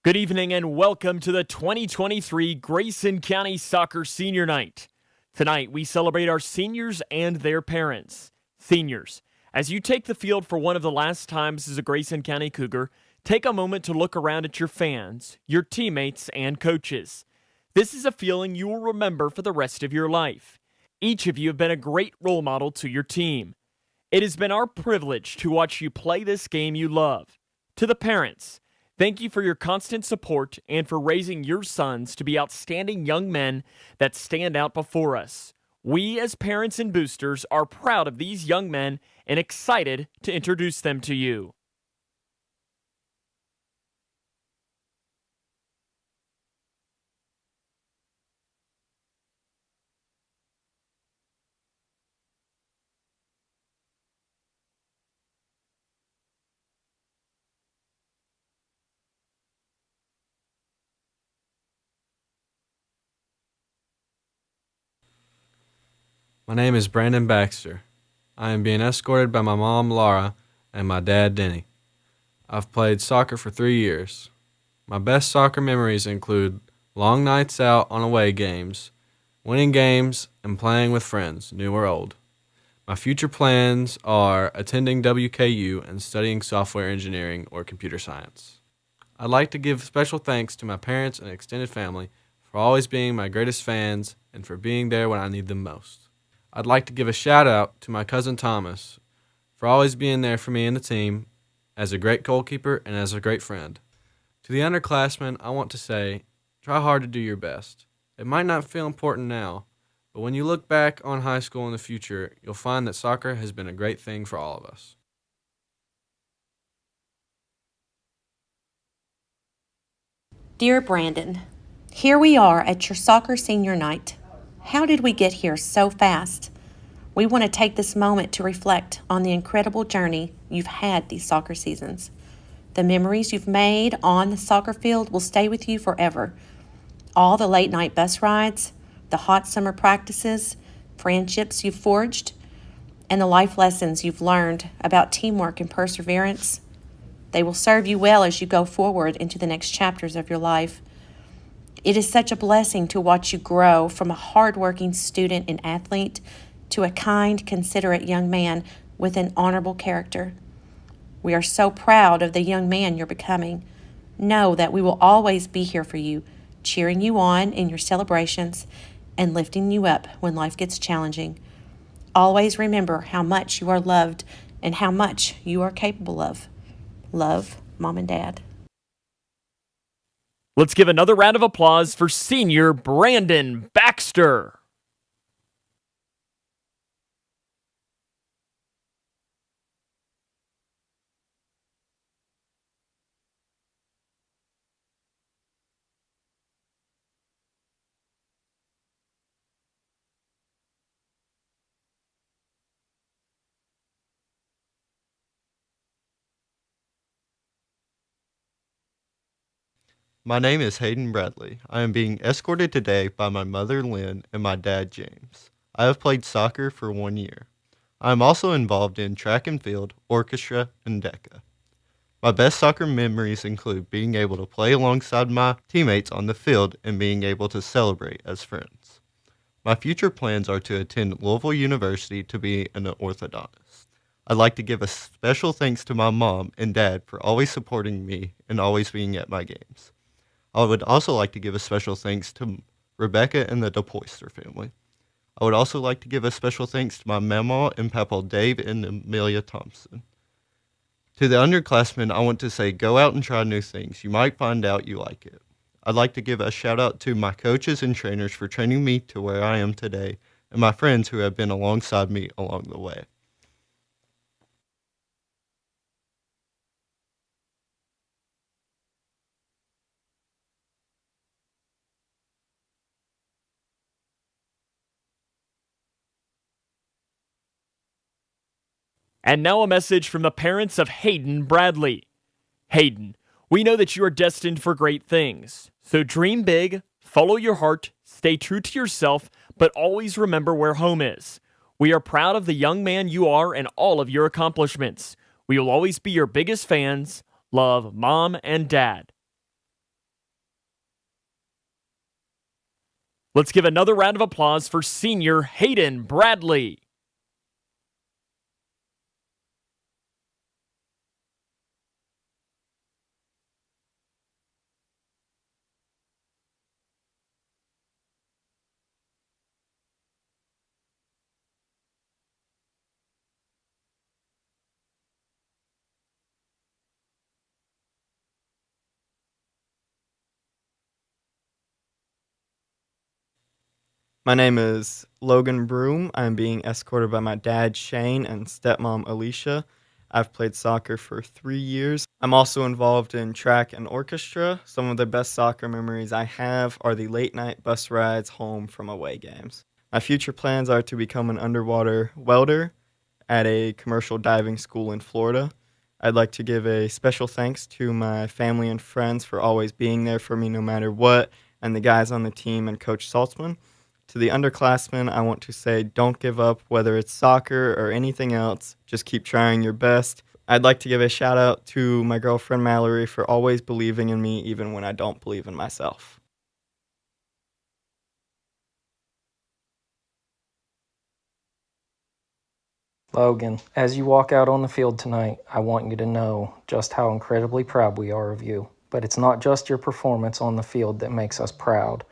Good evening and welcome to the 2023 Grayson County Soccer Senior Night. Tonight, we celebrate our seniors and their parents. Seniors, as you take the field for one of the last times as a Grayson County Cougar, take a moment to look around at your fans, your teammates, and coaches. This is a feeling you will remember for the rest of your life. Each of you have been a great role model to your team. It has been our privilege to watch you play this game you love. To the parents, thank you for your constant support and for raising your sons to be outstanding young men that stand out before us. We, as parents and boosters, are proud of these young men and excited to introduce them to you. My name is Brandon Baxter. I am being escorted by my mom, Laura, and my dad, Denny. I've played soccer for 3 years. My best soccer memories include long nights out on away games, winning games, and playing with friends, new or old. My future plans are attending WKU and studying software engineering or computer science. I'd like to give special thanks to my parents and extended family for always being my greatest fans and for being there when I need them most. I'd like to give a shout out to my cousin Thomas for always being there for me and the team as a great goalkeeper and as a great friend. To the underclassmen, I want to say, try hard to do your best. It might not feel important now, but when you look back on high school in the future, you'll find that soccer has been a great thing for all of us. Dear Brandon, here we are at your soccer senior night. How did we get here so fast? We want to take this moment to reflect on the incredible journey you've had these soccer seasons. The memories you've made on the soccer field will stay with you forever. All the late night bus rides, the hot summer practices, friendships you've forged, and the life lessons you've learned about teamwork and perseverance. They will serve you well as you go forward into the next chapters of your life. It is such a blessing to watch you grow from a hardworking student and athlete to a kind, considerate young man with an honorable character. We are so proud of the young man you're becoming. Know that we will always be here for you, cheering you on in your celebrations and lifting you up when life gets challenging. Always remember how much you are loved and how much you are capable of. Love, Mom and Dad. Let's give another round of applause for senior Brandon Baxter. My name is Hayden Bradley. I am being escorted today by my mother, Lynn, and my dad, James. I have played soccer for 1 year. I am also involved in track and field, orchestra, and DECA. My best soccer memories include being able to play alongside my teammates on the field and being able to celebrate as friends. My future plans are to attend Louisville University to be an orthodontist. I'd like to give a special thanks to my mom and dad for always supporting me and always being at my games. I would also like to give a special thanks to Rebecca and the DePoyster family. I would also like to give a special thanks to my mama and papa Dave and Amelia Thompson. To the underclassmen, I want to say go out and try new things. You might find out you like it. I'd like to give a shout out to my coaches and trainers for training me to where I am today and my friends who have been alongside me along the way. And now a message from the parents of Hayden Bradley. Hayden, we know that you are destined for great things. So dream big, follow your heart, stay true to yourself, but always remember where home is. We are proud of the young man you are and all of your accomplishments. We will always be your biggest fans. Love, Mom and Dad. Let's give another round of applause for senior Hayden Bradley. My name is Logan Broom. I'm being escorted by my dad, Shane, and stepmom, Alicia. I've played soccer for 3 years. I'm also involved in track and orchestra. Some of the best soccer memories I have are the late night bus rides home from away games. My future plans are to become an underwater welder at a commercial diving school in Florida. I'd like to give a special thanks to my family and friends for always being there for me no matter what, and the guys on the team and Coach Saltzman. To the underclassmen, I want to say don't give up, whether it's soccer or anything else. Just keep trying your best. I'd like to give a shout out to my girlfriend Mallory for always believing in me even when I don't believe in myself. Logan, as you walk out on the field tonight, I want you to know just how incredibly proud we are of you. But it's not just your performance on the field that makes us proud.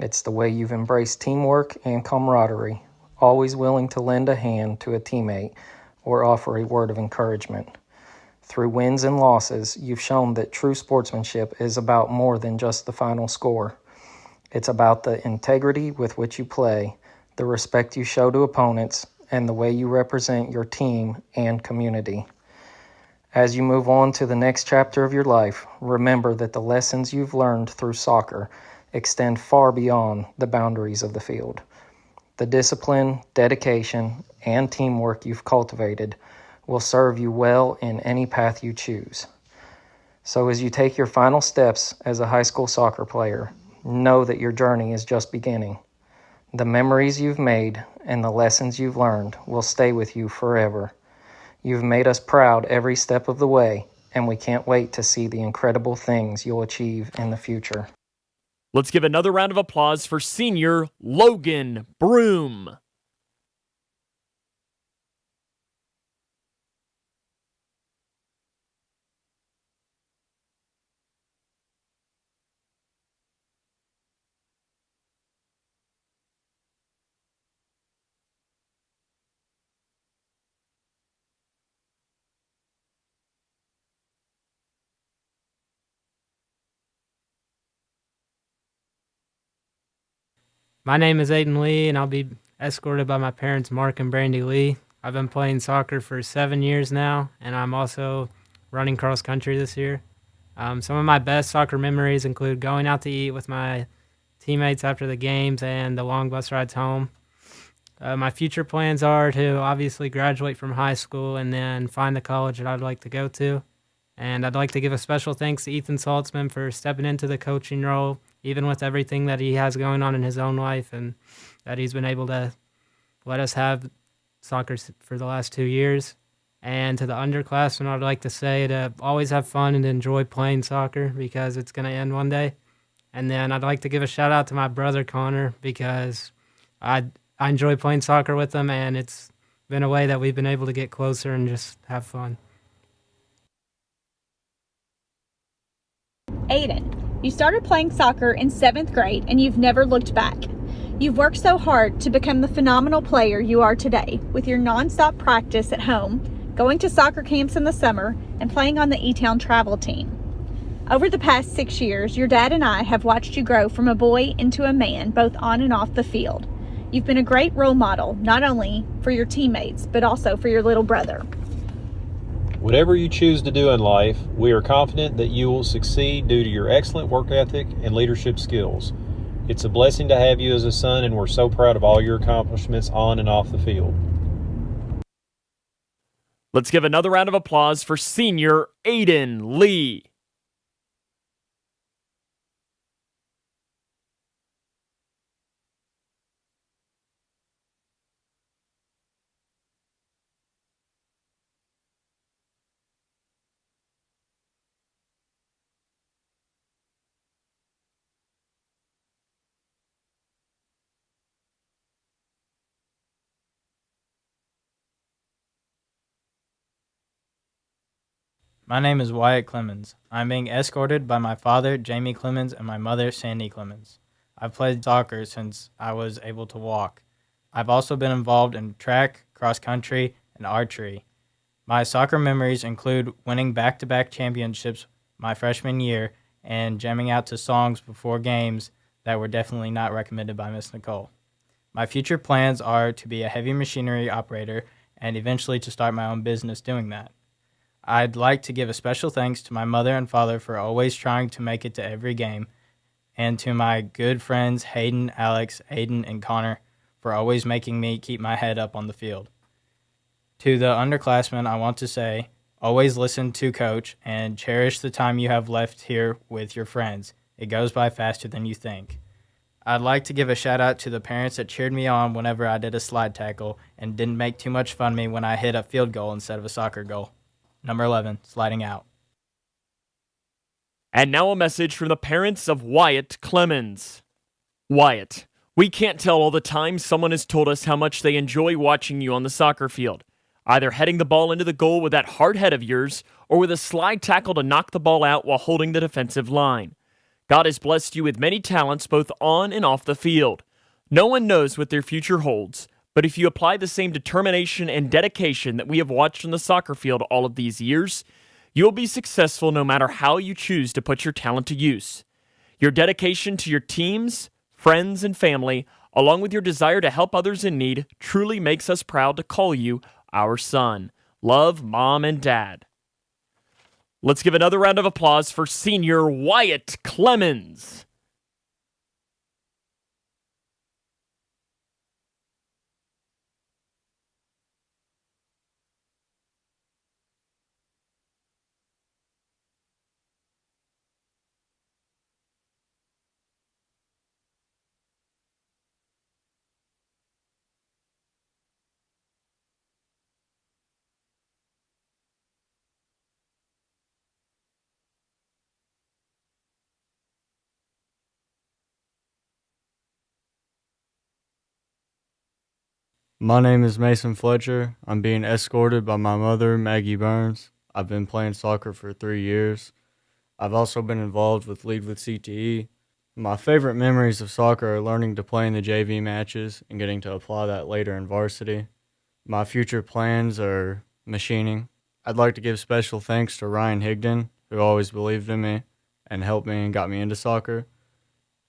It's the way you've embraced teamwork and camaraderie, always willing to lend a hand to a teammate or offer a word of encouragement. Through wins and losses, you've shown that true sportsmanship is about more than just the final score. It's about the integrity with which you play, the respect you show to opponents, and the way you represent your team and community. As you move on to the next chapter of your life, remember that the lessons you've learned through soccer extend far beyond the boundaries of the field. The discipline, dedication, and teamwork you've cultivated will serve you well in any path you choose. So as you take your final steps as a high school soccer player, know that your journey is just beginning. The memories you've made and the lessons you've learned will stay with you forever. You've made us proud every step of the way, and we can't wait to see the incredible things you'll achieve in the future. Let's give another round of applause for senior Logan Broom. My name is Aiden Lee, and I'll be escorted by my parents, Mark and Brandy Lee. I've been playing soccer for 7 years now, and I'm also running cross country this year. Some of my best soccer memories include going out to eat with my teammates after the games and the long bus rides home. My future plans are to obviously graduate from high school and then find the college that I'd like to go to. And I'd like to give a special thanks to Ethan Saltzman for stepping into the coaching role, even with everything that he has going on in his own life, and that he's been able to let us have soccer for the last 2 years. And to the underclassmen, I'd like to say to always have fun and enjoy playing soccer because it's going to end one day. And then I'd like to give a shout out to my brother Connor because I enjoy playing soccer with him, and it's been a way that we've been able to get closer and just have fun. Aiden, you started playing soccer in 7th grade and you've never looked back. You've worked so hard to become the phenomenal player you are today with your nonstop practice at home, going to soccer camps in the summer, and playing on the E-Town travel team. Over the past 6 years, your dad and I have watched you grow from a boy into a man, both on and off the field. You've been a great role model, not only for your teammates, but also for your little brother. Whatever you choose to do in life, we are confident that you will succeed due to your excellent work ethic and leadership skills. It's a blessing to have you as a son, and we're so proud of all your accomplishments on and off the field. Let's give another round of applause for senior Aiden Lee. My name is Wyatt Clemens. I'm being escorted by my father, Jamie Clemens, and my mother, Sandy Clemens. I've played soccer since I was able to walk. I've also been involved in track, cross country, and archery. My soccer memories include winning back-to-back championships my freshman year and jamming out to songs before games that were definitely not recommended by Miss Nicole. My future plans are to be a heavy machinery operator and eventually to start my own business doing that. I'd like to give a special thanks to my mother and father for always trying to make it to every game, and to my good friends Hayden, Alex, Aiden, and Connor for always making me keep my head up on the field. To the underclassmen, I want to say, always listen to Coach and cherish the time you have left here with your friends. It goes by faster than you think. I'd like to give a shout out to the parents that cheered me on whenever I did a slide tackle and didn't make too much fun of me when I hit a field goal instead of a soccer goal. Number 11, sliding out. And now a message from the parents of Wyatt Clemens. Wyatt, we can't tell all the time someone has told us how much they enjoy watching you on the soccer field, either heading the ball into the goal with that hard head of yours or with a slide tackle to knock the ball out while holding the defensive line. God has blessed you with many talents both on and off the field. No one knows what their future holds, but if you apply the same determination and dedication that we have watched on the soccer field all of these years, you'll be successful no matter how you choose to put your talent to use. Your dedication to your teams, friends, and family, along with your desire to help others in need, truly makes us proud to call you our son. Love, Mom and Dad. Let's give another round of applause for senior Wyatt Clemens. My name is Mason Fletcher. I'm being escorted by my mother, Maggie Burns. I've been playing soccer for 3 years. I've also been involved with Lead with CTE. My favorite memories of soccer are learning to play in the JV matches and getting to apply that later in varsity. My future plans are machining. I'd like to give special thanks to Ryan Higdon, who always believed in me and helped me and got me into soccer.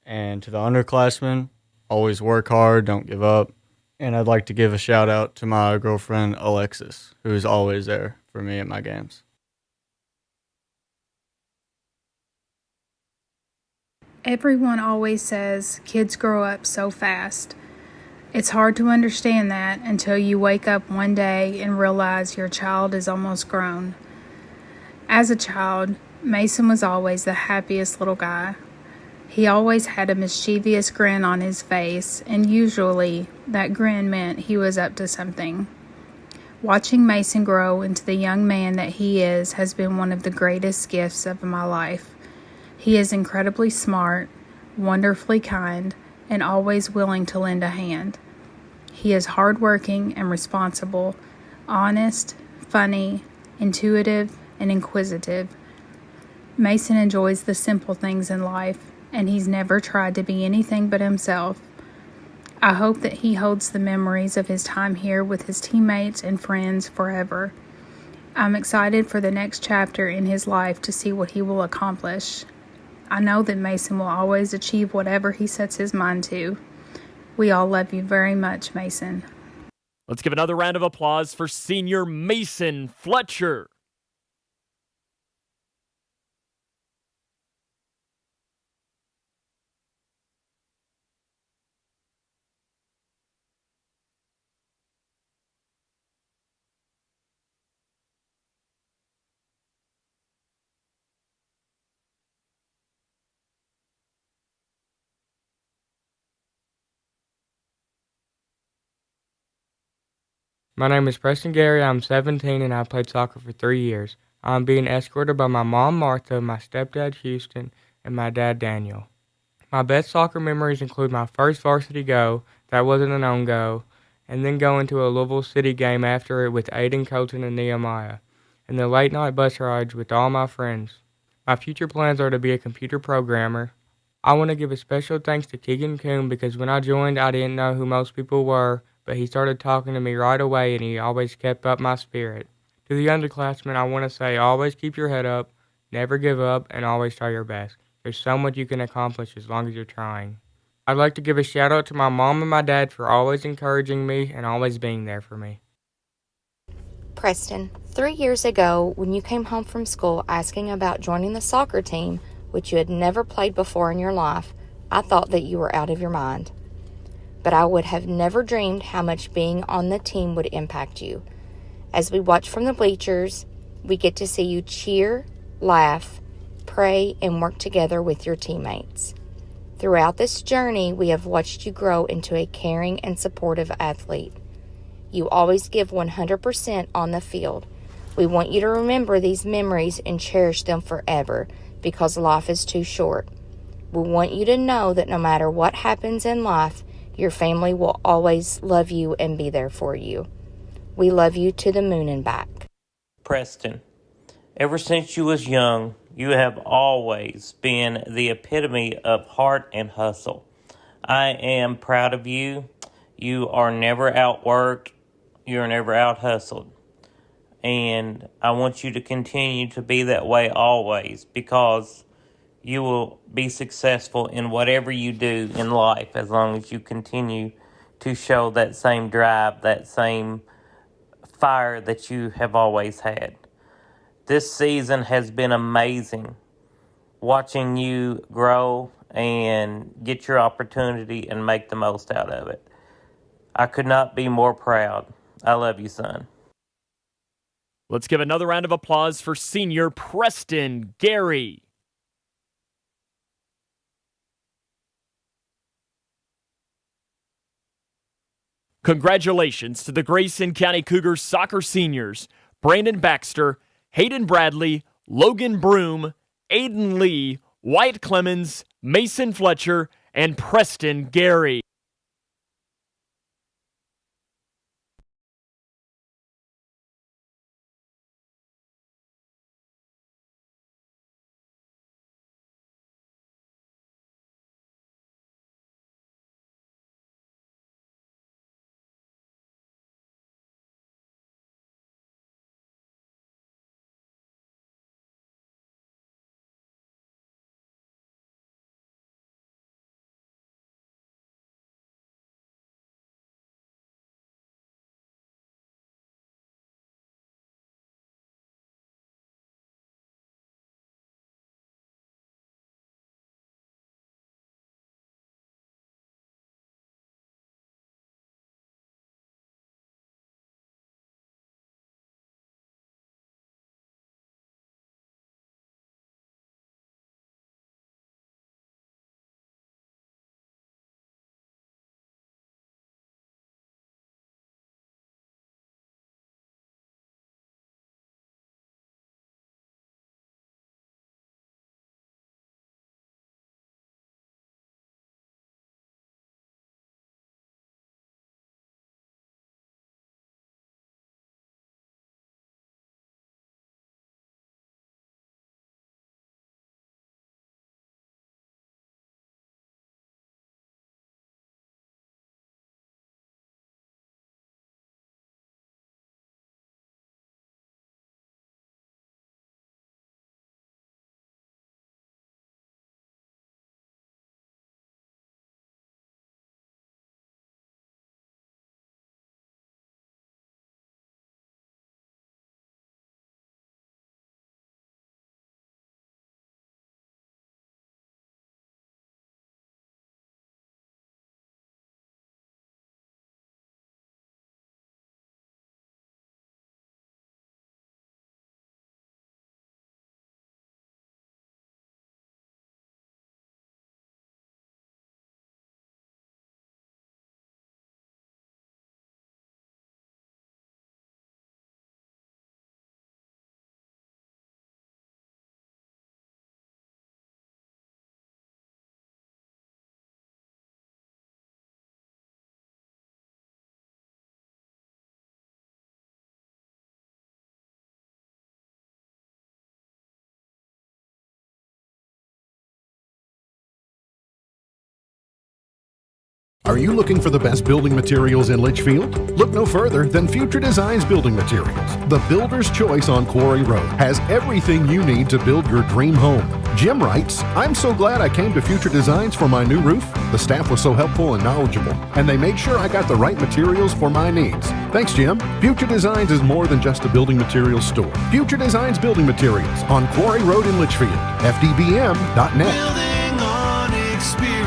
And to the underclassmen, always work hard, don't give up. And I'd like to give a shout out to my girlfriend, Alexis, who is always there for me at my games. Everyone always says kids grow up so fast. It's hard to understand that until you wake up one day and realize your child is almost grown. As a child, Mason was always the happiest little guy. He always had a mischievous grin on his face, and usually that grin meant he was up to something. Watching Mason grow into the young man that he is has been one of the greatest gifts of my life. He is incredibly smart, wonderfully kind, and always willing to lend a hand. He is hardworking and responsible, honest, funny, intuitive, and inquisitive. Mason enjoys the simple things in life, and he's never tried to be anything but himself. I hope that he holds the memories of his time here with his teammates and friends forever. I'm excited for the next chapter in his life to see what he will accomplish. I know that Mason will always achieve whatever he sets his mind to. We all love you very much, Mason. Let's give another round of applause for senior Mason Fletcher. My name is Preston Gary. I'm 17 and I've played soccer for 3 years. I'm being escorted by my mom, Martha, my stepdad, Houston, and my dad, Daniel. My best soccer memories include my first varsity go, that wasn't an own go, and then going to a Louisville City game after it with Aiden, Colton, and Nehemiah. and the late night bus rides with all my friends. My future plans are to be a computer programmer. I want to give a special thanks to Keegan Coon because when I joined, I didn't know who most people were, but he started talking to me right away and he always kept up my spirit. To the underclassmen, I want to say always keep your head up, never give up, and always try your best. There's so much you can accomplish as long as you're trying. I'd like to give a shout out to my mom and my dad for always encouraging me and always being there for me. Preston, 3 years ago, when you came home from school asking about joining the soccer team, which you had never played before in your life, I thought that you were out of your mind. But I would have never dreamed how much being on the team would impact you. As we watch from the bleachers, we get to see you cheer, laugh, pray, and work together with your teammates. Throughout this journey, we have watched you grow into a caring and supportive athlete. You always give 100% on the field. We want you to remember these memories and cherish them forever because life is too short. We want you to know that no matter what happens in life, your family will always love you and be there for you. We love you to the moon and back. Preston, ever since you was young, you have always been the epitome of heart and hustle. I am proud of you. You are never outworked. You're never out hustled. And I want you to continue to be that way always because you will be successful in whatever you do in life as long as you continue to show that same drive, that same fire that you have always had. This season has been amazing watching you grow and get your opportunity and make the most out of it. I could not be more proud. I love you, son. Let's give another round of applause for senior Preston Gary. Congratulations to the Grayson County Cougar soccer seniors, Brandon Baxter, Hayden Bradley, Logan Broom, Aiden Lee, Wyatt Clemens, Mason Fletcher, and Preston Gary. Are you looking for the best building materials in Litchfield? Look no further than Future Designs Building Materials. The builder's choice on Quarry Road has everything you need to build your dream home. Jim writes, I'm so glad I came to Future Designs for my new roof. The staff was so helpful and knowledgeable, and they made sure I got the right materials for my needs. Thanks, Jim. Future Designs is more than just a building materials store. Future Designs Building Materials on Quarry Road in Litchfield. FDBM.net. Building on experience.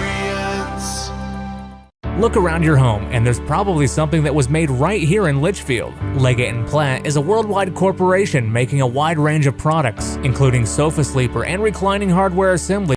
Look around your home, and there's probably something that was made right here in Litchfield. Leggett & Platt is a worldwide corporation making a wide range of products, including sofa sleeper and reclining hardware assembly.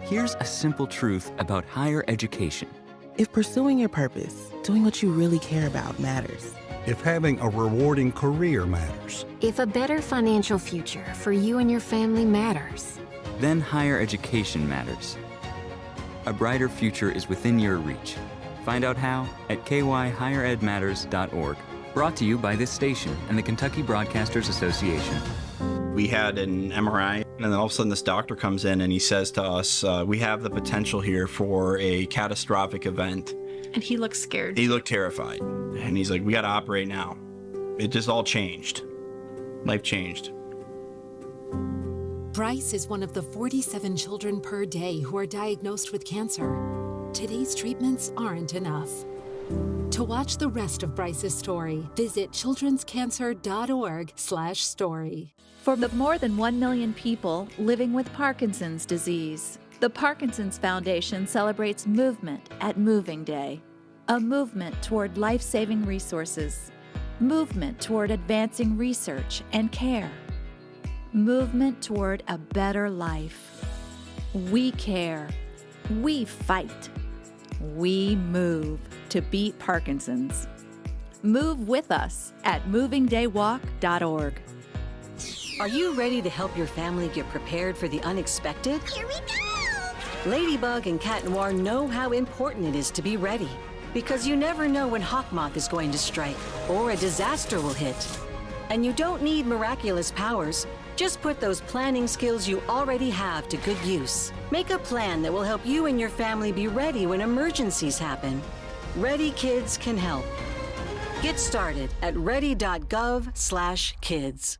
Here's a simple truth about higher education. If pursuing your purpose, doing what you really care about matters. If having a rewarding career matters. If a better financial future for you and your family matters. Then higher education matters. A brighter future is within your reach. Find out how at kyhigheredmatters.org. Brought to you by this station and the Kentucky Broadcasters Association. We had an MRI, and then all of a sudden this doctor comes in and he says to us, we have the potential here for a catastrophic event. And he looked scared. He looked terrified. And he's like, we got to operate now. It just all changed. Life changed. Bryce is one of the 47 children per day who are diagnosed with cancer. Today's treatments aren't enough. To watch the rest of Bryce's story, visit childrenscancer.org/story. For the more than 1 million people living with Parkinson's disease, the Parkinson's Foundation celebrates movement at Moving Day. A movement toward life-saving resources. Movement toward advancing research and care. Movement toward a better life. We care. We fight. We move to beat Parkinson's. Move with us at movingdaywalk.org. Are you ready to help your family get prepared for the unexpected? Here we go! Ladybug and Cat Noir know how important it is to be ready, because you never know when Hawkmoth is going to strike or a disaster will hit. And you don't need miraculous powers. Just put those planning skills you already have to good use. Make a plan that will help you and your family be ready when emergencies happen. Ready Kids can help. Get started at ready.gov/kids.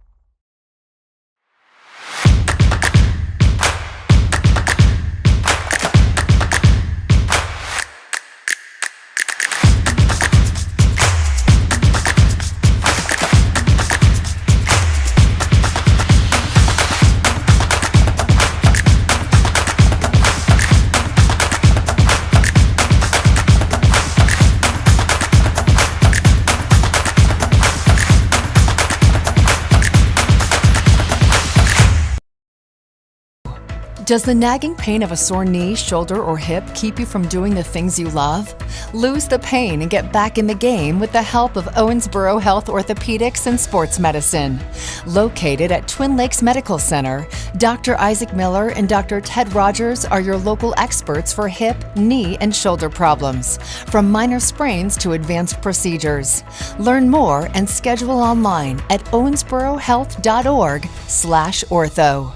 Does the nagging pain of a sore knee, shoulder, or hip keep you from doing the things you love? Lose the pain and get back in the game with the help of Owensboro Health Orthopedics and Sports Medicine. Located at Twin Lakes Medical Center, Dr. Isaac Miller and Dr. Ted Rogers are your local experts for hip, knee, and shoulder problems, from minor sprains to advanced procedures. Learn more and schedule online at owensborohealth.org/ortho.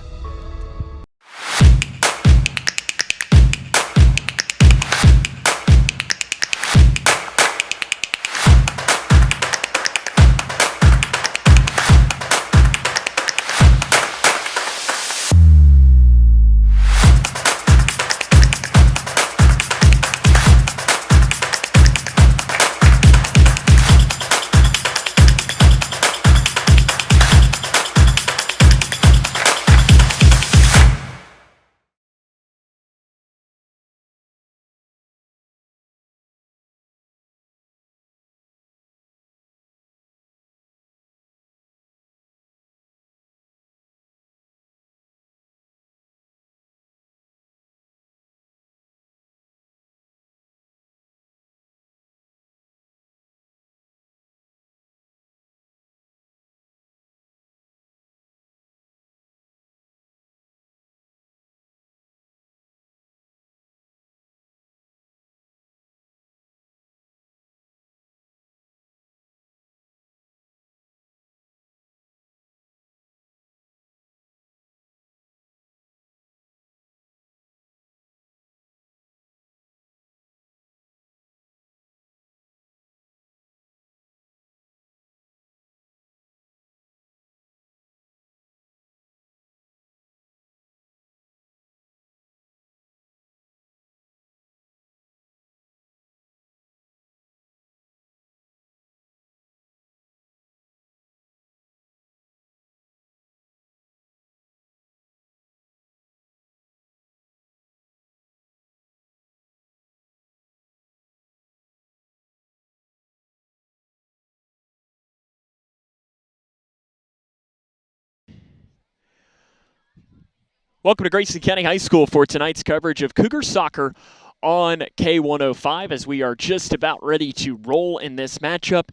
Welcome to Grayson County High School for tonight's coverage of Cougar soccer on K105 as we are just about ready to roll in this matchup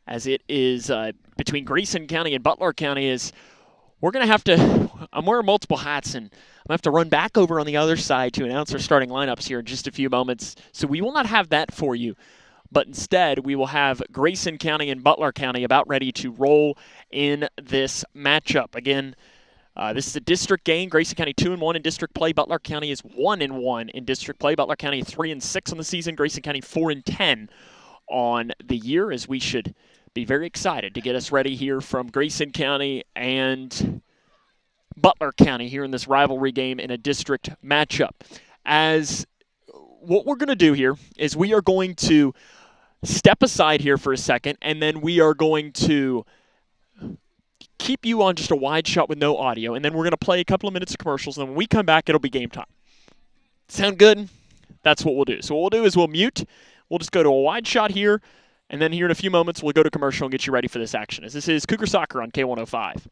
as it is between Grayson County and Butler County. Is we're going to have to – I'm wearing multiple hats and I'm going to have to run back over on the other side to announce our starting lineups here in just a few moments. So we will not have that for you. But instead, we will have Grayson County and Butler County about ready to roll in this matchup. Again, this is a district game. Grayson County 2-1 in district play. Butler County is 1-1 in district play. Butler County 3-6 on the season. Grayson County 4-10 on the year, as we should be very excited to get us ready here from Grayson County and Butler County here in this rivalry game in a district matchup. As what we're going to do here is we are going to step aside here for a second, and then we are going to keep you on just a wide shot with no audio, and then we're going to play a couple of minutes of commercials, and then when we come back, it'll be game time. Sound good? That's what we'll do. So what we'll do is we'll mute. We'll just go to a wide shot here, and then here in a few moments, we'll go to commercial and get you ready for this action. As this is Cougar Soccer on K105.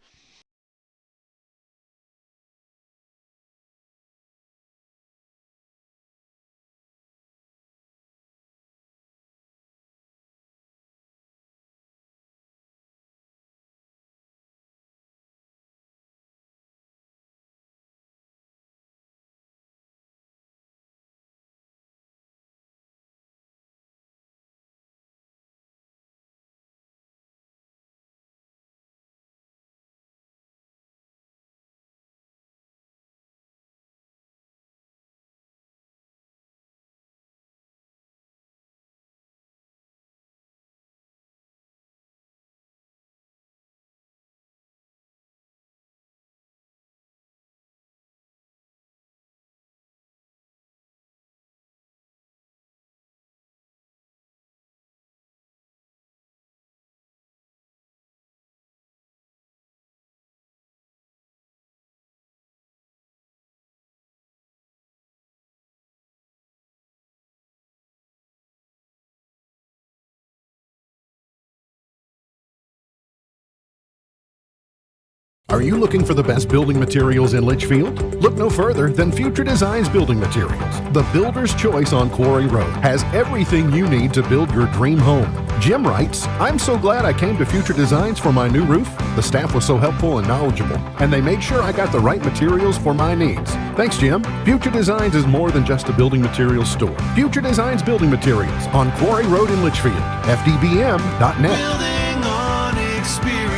Are you looking for the best building materials in Litchfield? Look no further than Future Designs Building Materials. The builder's choice on Quarry Road has everything you need to build your dream home. Jim writes, "I'm so glad I came to Future Designs for my new roof. The staff was so helpful and knowledgeable, and they made sure I got the right materials for my needs. Thanks, Jim." Future Designs is more than just a building materials store. Future Designs Building Materials on Quarry Road in Litchfield. FDBM.net. Building on experience.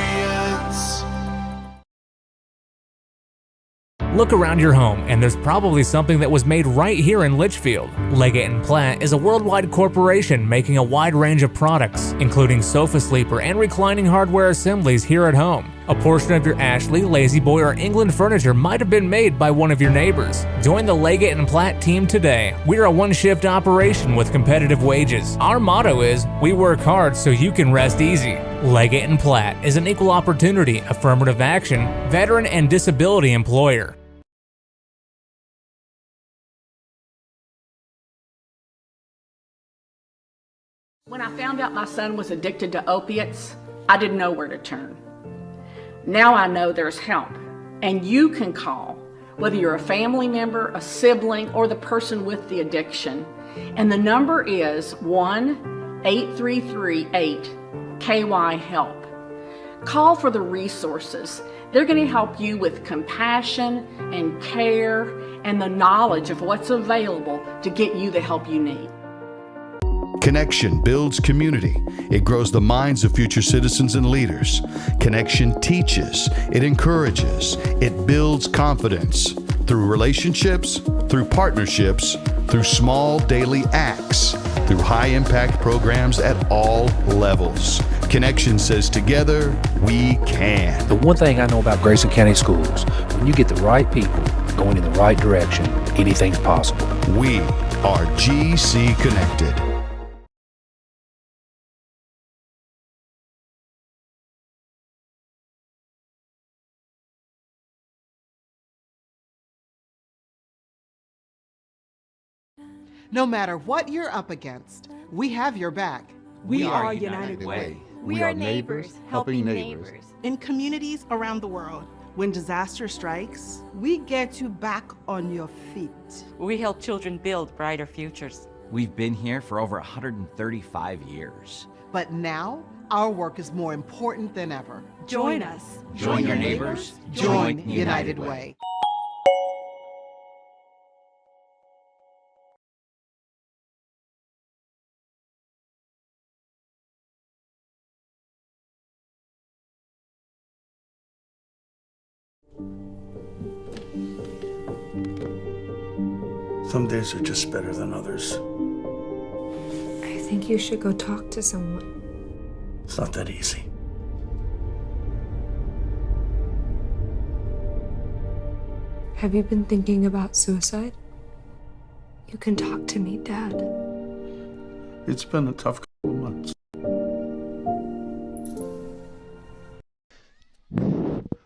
Look around your home, and there's probably something that was made right here in Litchfield. Leggett & Platt is a worldwide corporation making a wide range of products, including sofa sleeper and reclining hardware assemblies here at home. A portion of your Ashley, Lazy Boy, or England furniture might have been made by one of your neighbors. Join the Leggett & Platt team today. We're a one-shift operation with competitive wages. Our motto is, we work hard so you can rest easy. Leggett & Platt is an equal opportunity, affirmative action, veteran and disability employer. When I found out my son was addicted to opiates, I didn't know where to turn. Now I know there's help, and you can call, whether you're a family member, a sibling, or the person with the addiction. And the number is 1-833-8-KY-HELP. Call for the resources. They're going to help you with compassion and care and the knowledge of what's available to get you the help you need. Connection builds community. It grows the minds of future citizens and leaders. Connection teaches. It encourages. It builds confidence through relationships, through partnerships, through small daily acts, through high-impact programs at all levels. Connection says together, we can. The one thing I know about Grayson County Schools, when you get the right people going in the right direction, anything's possible. We are GC Connected. No matter what you're up against, we have your back. We are United Way. We are neighbors helping neighbors. In communities around the world, When disaster strikes, we get you back on your feet. We help children build brighter futures. We've been here for over 135 years. But now, our work is more important than ever. Join us. Join your neighbors. Join United Way. Some days are just better than others. I think you should go talk to someone. It's not that easy. Have you been thinking about suicide? You can talk to me, Dad. It's been a tough couple of months.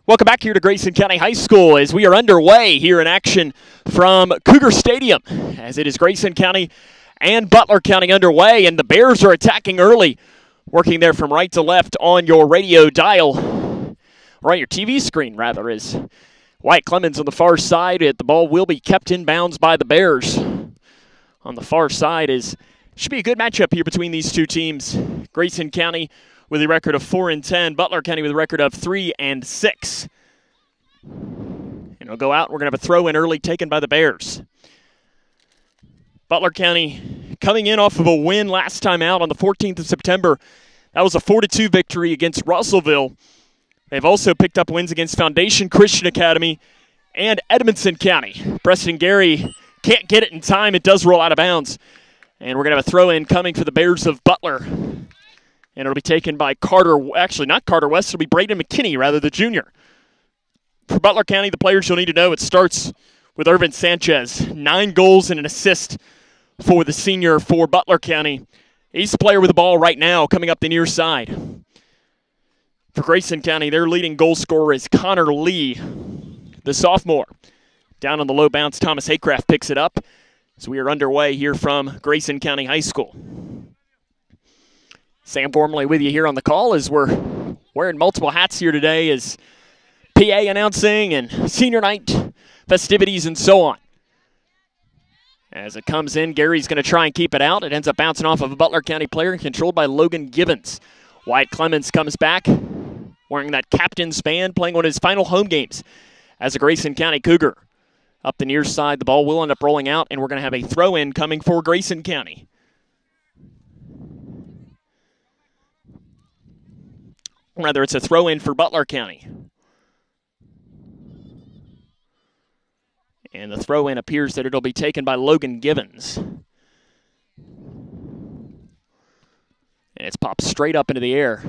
Welcome back here to Grayson County High School as we are underway here in action from Cougar Stadium as it is Grayson County and Butler County underway, and the Bears are attacking early, working there from right to left on your radio dial, or on your TV screen rather, is Wyatt Clemens on the far side. The ball will be kept in bounds by the Bears. On the far side should be a good matchup here between these two teams. Grayson County with a record of 4-10, Butler County with a record of 3-6. And it'll go out. We're going to have a throw in early taken by the Bears. Butler County coming in off of a win last time out on the 14th of September. That was a 4-2 victory against Russellville. They've also picked up wins against Foundation Christian Academy and Edmondson County. Preston Gary can't get it in time. It does roll out of bounds. And we're going to have a throw in coming for the Bears of Butler. And it'll be taken by not Carter West, it'll be Braden McKinney, rather, the junior. For Butler County, the players you'll need to know, it starts with Irvin Sanchez. 9 goals and an assist for the senior for Butler County. He's the player with the ball right now, coming up the near side. For Grayson County, their leading goal scorer is Connor Lee, the sophomore. Down on the low bounce, Thomas Haycraft picks it up. So we are underway here from Grayson County High School. Sam Gormley with you here on the call as we're wearing multiple hats here today as PA announcing and senior night festivities and so on. As it comes in, Gary's going to try and keep it out. It ends up bouncing off of a Butler County player controlled by Logan Gibbons. Wyatt Clemens comes back wearing that captain's band, playing one of his final home games as a Grayson County Cougar. Up the near side, the ball will end up rolling out, and we're going to have a throw-in coming for Grayson County. Rather, it's a throw-in for Butler County. And the throw-in appears that it'll be taken by Logan Gibbons. And it's popped straight up into the air.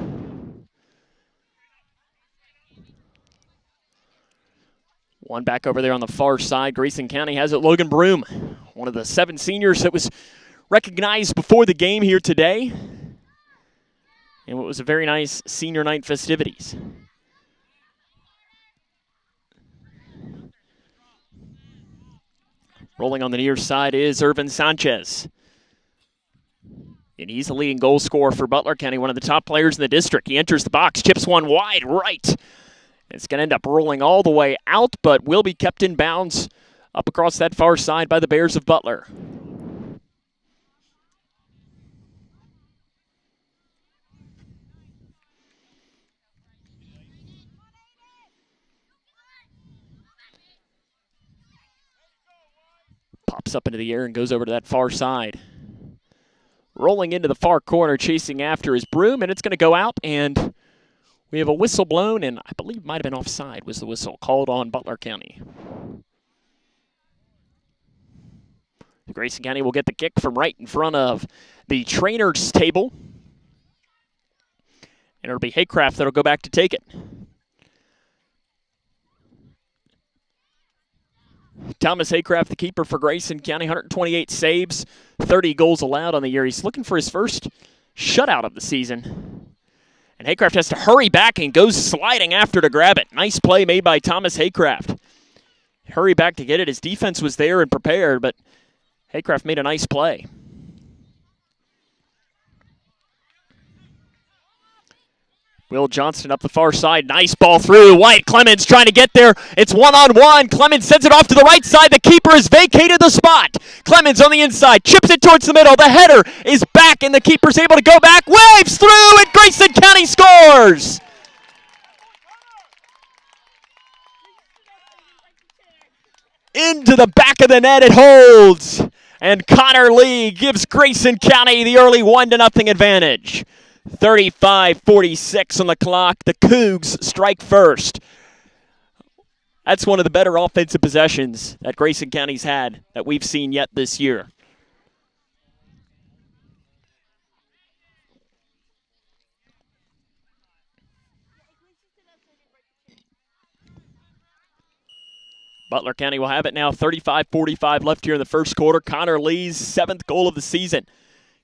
One back over there on the far side. Grayson County has it. Logan Broom, one of the 7 seniors that was recognized before the game here today. And what was a very nice senior night festivities. Rolling on the near side is Irvin Sanchez. And he's the leading goal scorer for Butler County, one of the top players in the district. He enters the box, chips one wide right. It's going to end up rolling all the way out, but will be kept in bounds up across that far side by the Bears of Butler. Pops up into the air and goes over to that far side. Rolling into the far corner, chasing after his Broom, and it's going to go out, and we have a whistle blown, and I believe might have been offside was the whistle called on Butler County. Grayson County will get the kick from right in front of the trainer's table. And it'll be Haycraft that'll go back to take it. Thomas Haycraft, the keeper for Grayson County, 128 saves, 30 goals allowed on the year. He's looking for his first shutout of the season. And Haycraft has to hurry back and goes sliding after to grab it. Nice play made by Thomas Haycraft. Hurry back to get it. His defense was there and prepared, but Haycraft made a nice play. Will Johnston up the far side. Nice ball through. Wyatt Clemens trying to get there. It's one-on-one. Clemens sends it off to the right side. The keeper has vacated the spot. Clemens on the inside. Chips it towards the middle. The header is back, and the keeper's able to go back. Waves through, and Grayson County scores! Into the back of the net it holds. And Connor Lee gives Grayson County the early 1-0 advantage. 35-46 on the clock. The Cougs strike first. That's one of the better offensive possessions that Grayson County's had that we've seen yet this year. Butler County will have it now. 35-45 left here in the first quarter. Connor Lee's 7th goal of the season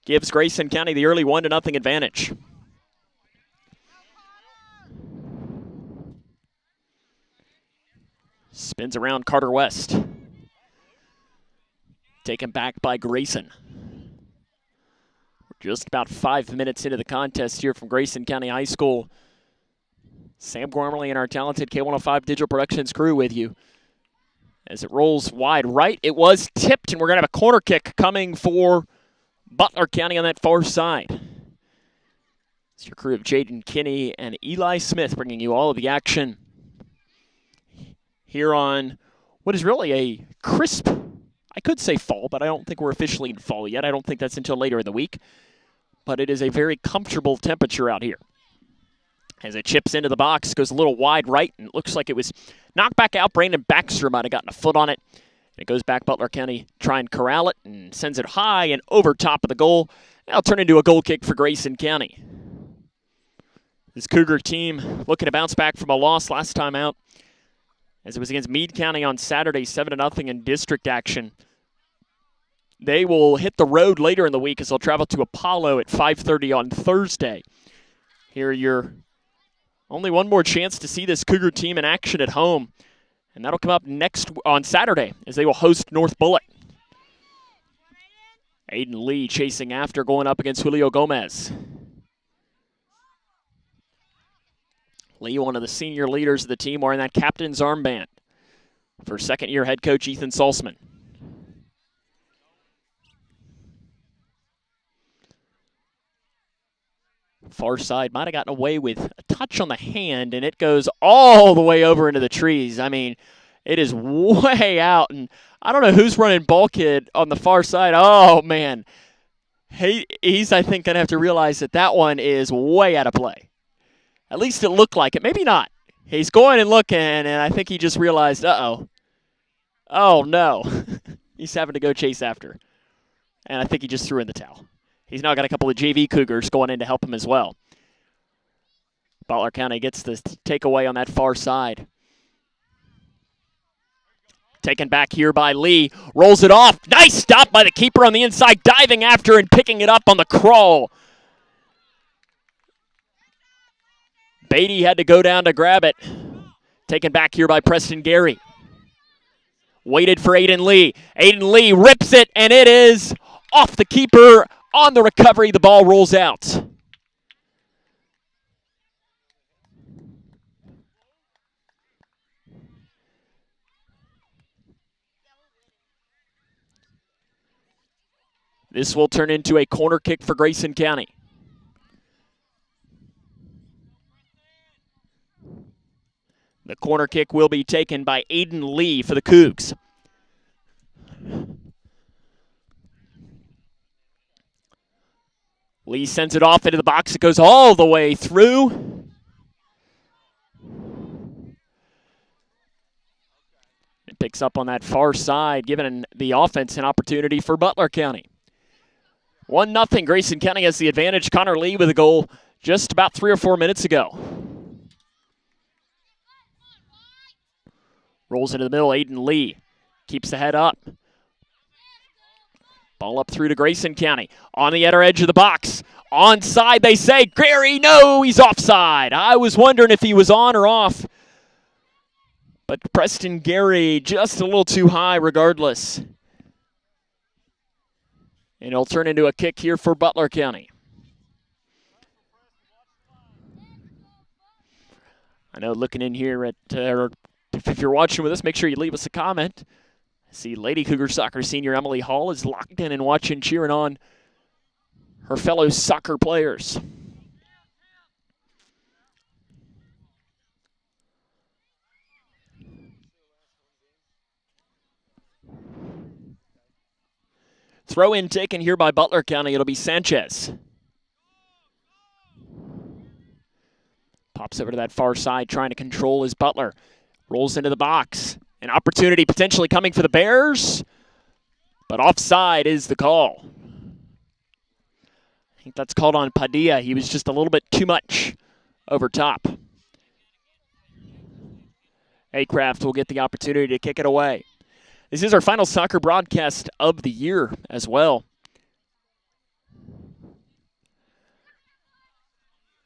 gives Grayson County the early 1-0 advantage. Spins around Carter West. Taken back by Grayson. We're just about 5 minutes into the contest here from Grayson County High School. Sam Gormley and our talented K105 Digital Productions crew with you. As it rolls wide right, it was tipped, and we're going to have a corner kick coming for Butler County on that far side. It's your crew of Jaden Kinney and Eli Smith bringing you all of the action here on what is really a crisp, I could say fall, but I don't think we're officially in fall yet. I don't think that's until later in the week. But it is a very comfortable temperature out here. As it chips into the box, goes a little wide right, and it looks like it was knocked back out. Brandon Baxter might have gotten a foot on it. And it goes back. Butler County try and corral it and sends it high and over top of the goal. That'll turn into a goal kick for Grayson County. This Cougar team looking to bounce back from a loss last time out, as it was against Meade County on Saturday, 7-0 in district action. They will hit the road later in the week as they'll travel to Apollo at 5:30 on Thursday. Here are your only one more chance to see this Cougar team in action at home, and that'll come up next on Saturday as they will host North Bullitt. Aiden Lee chasing after, going up against Julio Gomez. Lee, one of the senior leaders of the team, wearing that captain's armband for second-year head coach Ethan Salzman. Far side might have gotten away with a touch on the hand, and it goes all the way over into the trees. I mean, it is way out, and I don't know who's running bulkhead on the far side. Oh, man. He's, I think, going to have to realize that that one is way out of play. At least it looked like it. Maybe not. He's going and looking, and I think he just realized, uh-oh. Oh, no. He's having to go chase after. And I think he just threw in the towel. He's now got a couple of JV Cougars going in to help him as well. Butler County gets the takeaway on that far side. Taken back here by Lee. Rolls it off. Nice stop by the keeper on the inside, diving after and picking it up on the crawl. Beatty had to go down to grab it. Taken back here by Preston Gary. Waited for Aiden Lee. Aiden Lee rips it, and it is off the keeper. On the recovery, the ball rolls out. This will turn into a corner kick for Grayson County. The corner kick will be taken by Aiden Lee for the Cougs. Lee sends it off into the box. It goes all the way through. It picks up on that far side, giving the offense an opportunity for Butler County. 1-0. Grayson County has the advantage. Connor Lee with a goal just about 3 or 4 minutes ago. Rolls into the middle. Aiden Lee keeps the head up. Ball up through to Grayson County. On the outer edge of the box. Onside, they say. Gary, no, he's offside. I was wondering if he was on or off. But Preston Gary just a little too high regardless. And it'll turn into a kick here for Butler County. I know looking in here at, or if you're watching with us, make sure you leave us a comment. I see Lady Cougar soccer senior Emily Hall is locked in and watching, cheering on her fellow soccer players. Throw in taken here by Butler County. It'll be Sanchez. Pops over to that far side, trying to control his Butler. Rolls into the box. An opportunity potentially coming for the Bears, but offside is the call. I think that's called on Padilla. He was just a little bit too much over top. Acraft will get the opportunity to kick it away. This is our final soccer broadcast of the year as well,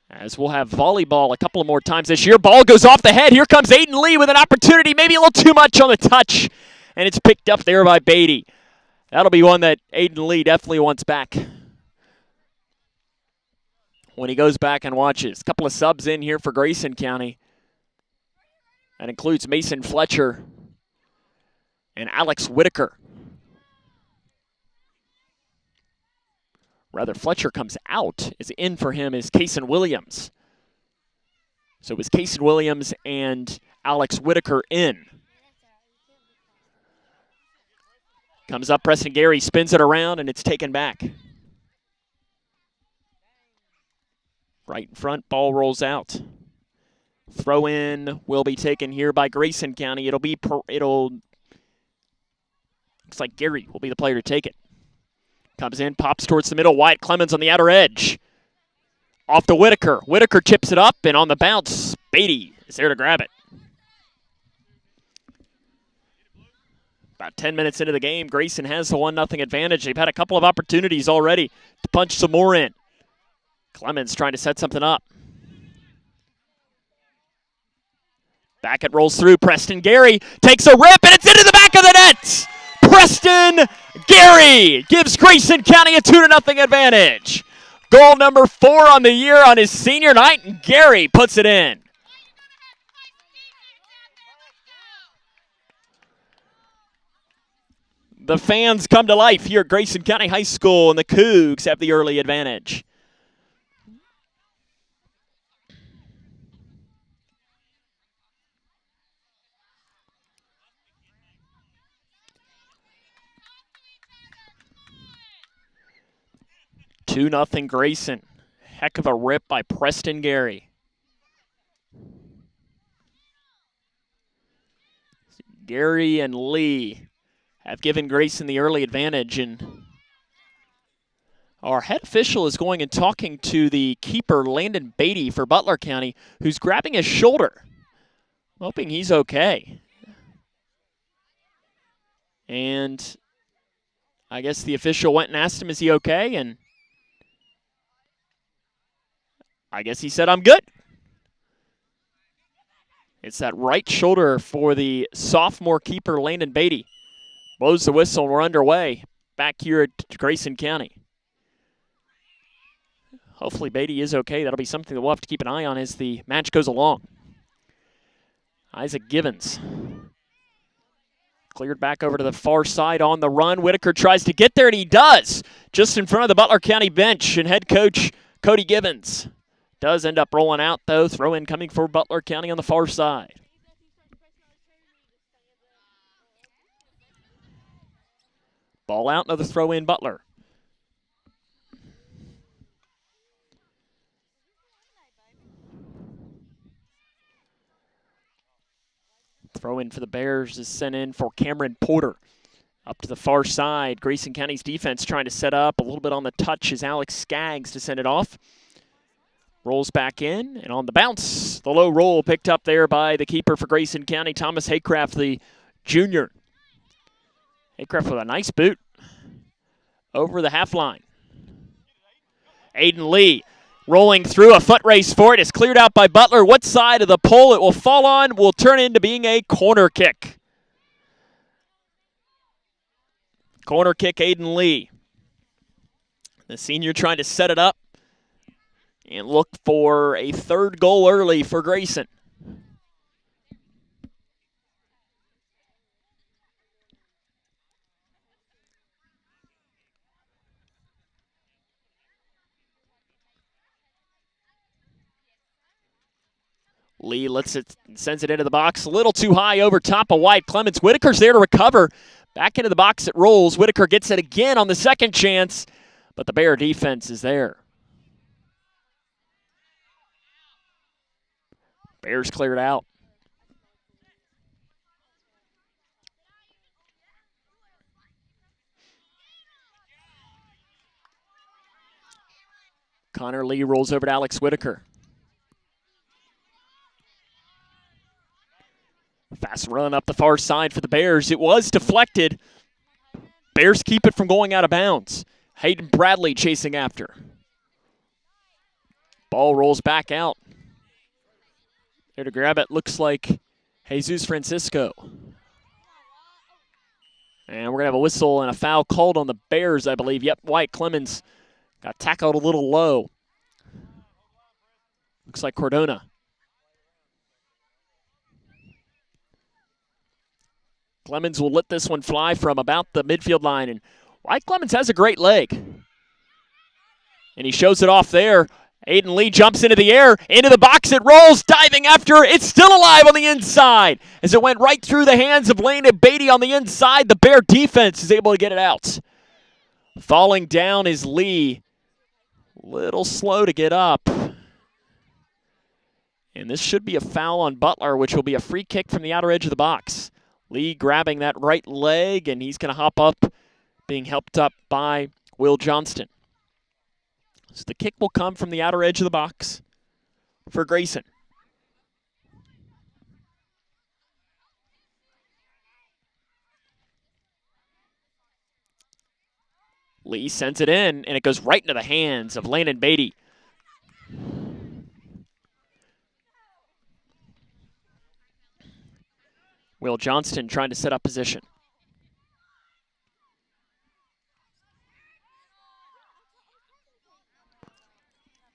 as we'll have volleyball a couple of more times this year. Ball goes off the head. Here comes Aiden Lee with an opportunity, maybe a little too much on the touch, and it's picked up there by Beatty. That'll be one that Aiden Lee definitely wants back when he goes back and watches. A couple of subs in here for Grayson County. That includes Mason Fletcher and Alex Whitaker. Rather, Fletcher comes out. Is in for him is Kason Williams. So it was Kason Williams and Alex Whitaker in. Comes up, Preston Gary spins it around, and it's taken back. Right in front, ball rolls out. Throw in will be taken here by Grayson County. Looks like Gary will be the player to take it. Comes in, pops towards the middle. Wyatt Clemens on the outer edge. Off to Whitaker. Whitaker chips it up, and on the bounce, Beatty is there to grab it. About 10 minutes into the game, Grayson has the 1-0 advantage. They've had a couple of opportunities already to punch some more in. Clemens trying to set something up. Back it rolls through. Preston Gary takes a rip, and it's into the back of the net. Preston Gary gives Grayson County a 2-0 advantage. Goal number 4 on the year on his senior night, and Gary puts it in. The fans come to life here at Grayson County High School, and the Cougs have the early advantage. Two 2-0 Grayson. Heck of a rip by Preston Gary. Gary and Lee have given Grayson the early advantage, and our head official is going and talking to the keeper, Landon Beatty, for Butler County, who's grabbing his shoulder. I'm hoping he's okay. And I guess the official went and asked him, is he okay? And I guess he said, I'm good. It's that right shoulder for the sophomore keeper, Landon Beatty. Blows the whistle, and we're underway back here at Grayson County. Hopefully Beatty is okay. That'll be something that we'll have to keep an eye on as the match goes along. Isaac Givens cleared back over to the far side on the run. Whitaker tries to get there, and he does, just in front of the Butler County bench, and head coach Cody Givens does end up rolling out, though. Throw in coming for Butler County on the far side. Ball out, another throw in Butler. Throw in for the Bears is sent in for Cameron Porter. Up to the far side, Grayson County's defense trying to set up. A little bit on the touch is Alex Skaggs to send it off. Rolls back in, and on the bounce, the low roll picked up there by the keeper for Grayson County, Thomas Haycraft, the junior. Haycraft with a nice boot over the half line. Aiden Lee rolling through, a foot race for it. It's cleared out by Butler. What side of the pole it will fall on will turn into being a corner kick. Corner kick, Aiden Lee. The senior trying to set it up and look for a third goal early for Grayson. Lee sends it into the box. A little too high over top of White. Clemens. Whitaker's there to recover. Back into the box it rolls. Whitaker gets it again on the second chance, but the Bear defense is there. Bears cleared out. Connor Lee rolls over to Alex Whitaker. Fast run up the far side for the Bears. It was deflected. Bears keep it from going out of bounds. Hayden Bradley chasing after. Ball rolls back out. There to grab it looks like Jesus Francisco. And we're going to have a whistle and a foul called on the Bears, I believe. Yep, White Clemens got tackled a little low. Looks like Cordona. Clemens will let this one fly from about the midfield line. And White Clemens has a great leg. And he shows it off there. Aiden Lee jumps into the air. Into the box it rolls. Diving after. It's still alive on the inside. As it went right through the hands of Lane and Beatty on the inside. The Bear defense is able to get it out. Falling down is Lee. Little slow to get up. And this should be a foul on Butler, which will be a free kick from the outer edge of the box. Lee grabbing that right leg, and he's going to hop up, being helped up by Will Johnston. So the kick will come from the outer edge of the box for Grayson. Lee sends it in, and it goes right into the hands of Landon Beatty. Will Johnston trying to set up position.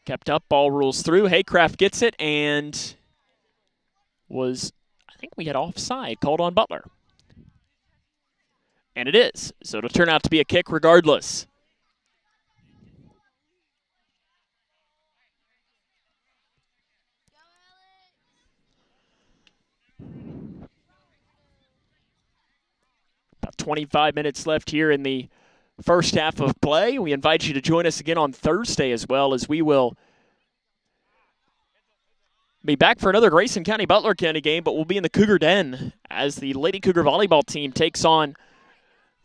Kept up, ball rolls through. Haycraft gets it, and I think we had offside called on Butler. And it is, so it'll turn out to be a kick regardless. About 25 minutes left here in the first half of play. We invite you to join us again on Thursday as well, as we will be back for another Grayson County Butler County game, but we'll be in the Cougar Den as the Lady Cougar volleyball team takes on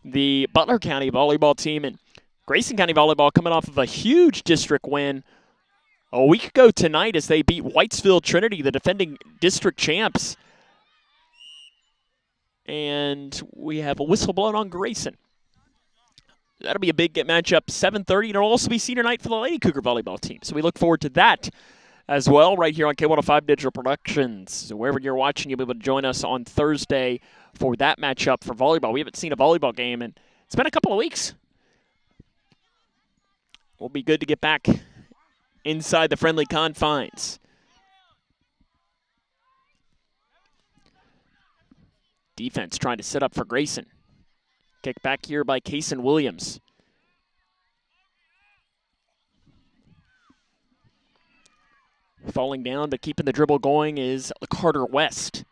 the Butler County volleyball team. And Grayson County volleyball coming off of a huge district win a week ago tonight as they beat Whitesville Trinity, the defending district champs. And we have a whistle blown on Grayson. That'll be a big matchup, 7:30, and it'll also be senior night for the Lady Cougar volleyball team. So we look forward to that as well right here on K105 Digital Productions. So wherever you're watching, you'll be able to join us on Thursday for that matchup for volleyball. We haven't seen a volleyball game, and it's been a couple of weeks. We'll be good to get back inside the friendly confines. Defense trying to set up for Grayson. Kick back here by Kaysen Williams. Falling down, but keeping the dribble going is Carter West.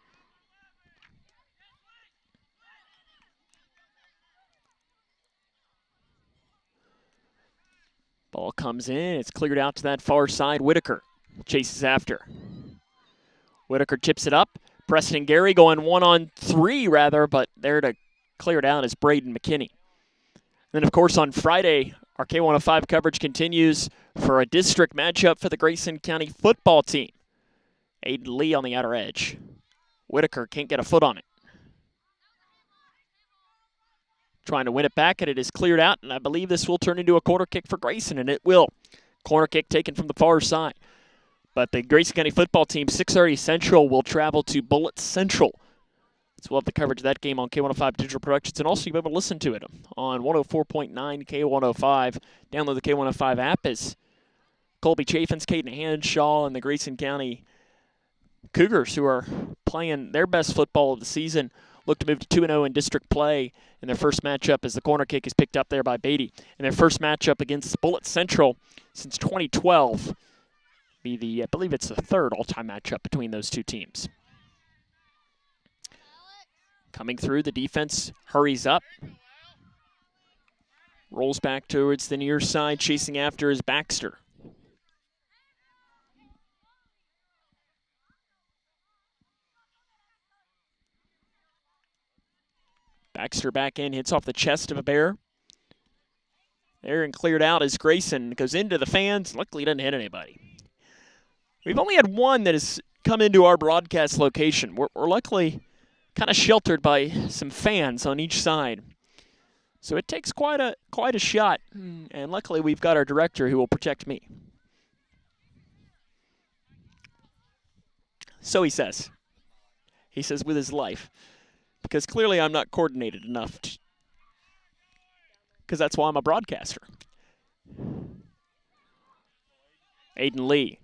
Ball comes in. It's cleared out to that far side. Whitaker chases after. Whitaker chips it up. Preston Gary going 1-on-3 but there to clear it out is Braden McKinney. Then, of course, on Friday, our K105 coverage continues for a district matchup for the Grayson County football team. Aiden Lee on the outer edge. Whitaker can't get a foot on it. Trying to win it back, and it is cleared out, and I believe this will turn into a corner kick for Grayson, and it will. Corner kick taken from the far side. But the Grayson County football team, 6:30 Central, will travel to Bullitt Central. So we'll have the coverage of that game on K105 Digital Productions, and also you'll be able to listen to it on 104.9 K105. Download the K105 app as Colby Chaffins, Caden Hanshaw, and the Grayson County Cougars, who are playing their best football of the season, look to move to 2-0 in district play in their first matchup as the corner kick is picked up there by Beatty. In their first matchup against Bullitt Central since 2012. Be the, I believe it's the third all-time matchup between those two teams. Coming through, the defense hurries up. Rolls back towards the near side, chasing after is Baxter. Baxter back in, hits off the chest of a Bear. There and cleared out as Grayson goes into the fans. Luckily, doesn't hit anybody. We've only had one that has come into our broadcast location. We're luckily kind of sheltered by some fans on each side. So it takes quite a shot, and luckily we've got our director who will protect me. So he says. He says with his life. Because clearly I'm not coordinated enough. Because that's why I'm a broadcaster. Aiden Lee.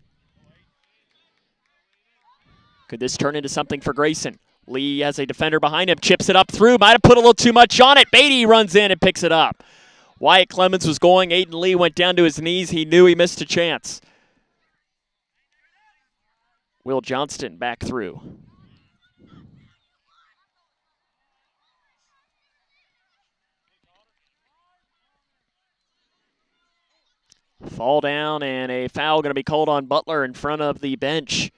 Could this turn into something for Grayson? Lee has a defender behind him, chips it up through, might have put a little too much on it. Beatty runs in and picks it up. Wyatt Clemens was going. Aiden Lee went down to his knees. He knew he missed a chance. Will Johnston back through. Fall down and a foul going to be called on Butler in front of the bench.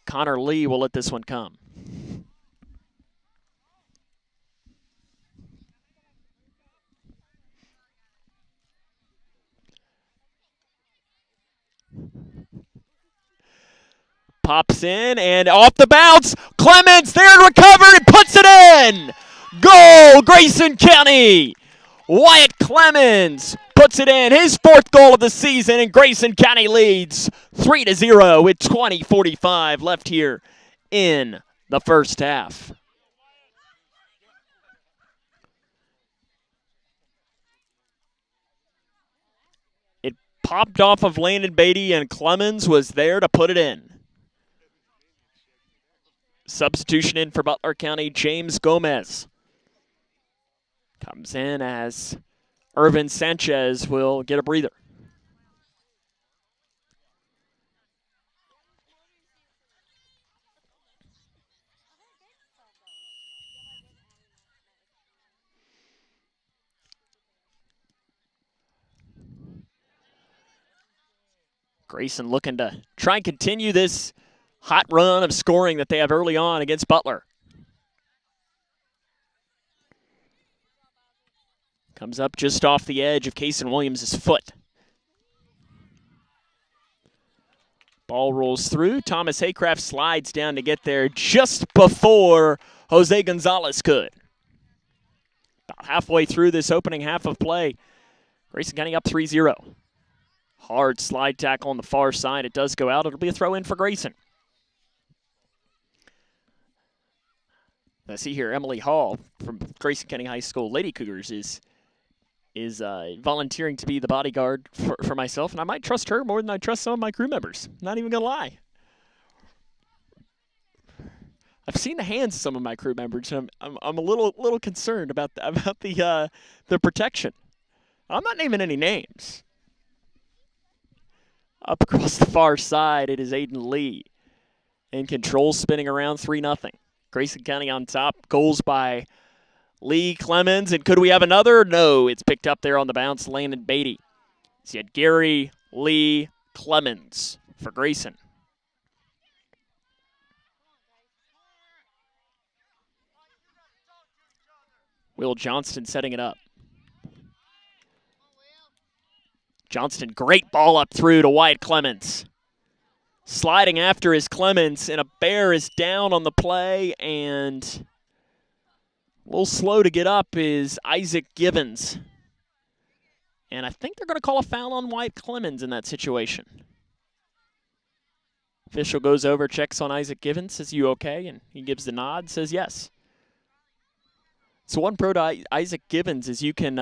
Connor Lee will let this one come. Pops in and off the bounce. Clemens there to recover and puts it in. Goal, Grayson County. Wyatt Clemens puts it in, his fourth goal of the season, and Grayson County leads 3-0 with 20:45 left here in the first half. It popped off of Landon Beatty, and Clemens was there to put it in. Substitution in for Butler County, James Gomez. Comes in as Irvin Sanchez will get a breather. Grayson looking to try and continue this hot run of scoring that they have early on against Butler. Comes up just off the edge of Cason Williams' foot. Ball rolls through. Thomas Haycraft slides down to get there just before Jose Gonzalez could. About halfway through this opening half of play, Grayson County up 3-0. Hard slide tackle on the far side. It does go out. It'll be a throw in for Grayson. I see here Emily Hall from Grayson County High School Lady Cougars is volunteering to be the bodyguard for myself, and I might trust her more than I trust some of my crew members. Not even going to lie. I've seen the hands of some of my crew members, and I'm a little concerned about the protection. I'm not naming any names. Up across the far side, it is Aiden Lee in control, spinning around 3-0. Grayson County on top. Goals by Lee, Clemens, and could we have another? No, it's picked up there on the bounce. Landon Beatty. So you had Gary, Lee, Clemens for Grayson. Will Johnston setting it up. Johnston, great ball up through to Wyatt Clemens. Sliding after is Clemens, and a Bear is down on the play, and a little slow to get up is Isaac Givens. And I think they're going to call a foul on Wyatt Clemens in that situation. Official goes over, checks on Isaac Givens, says, "You okay?" And he gives the nod, says yes. So one pro to Isaac Givens is you can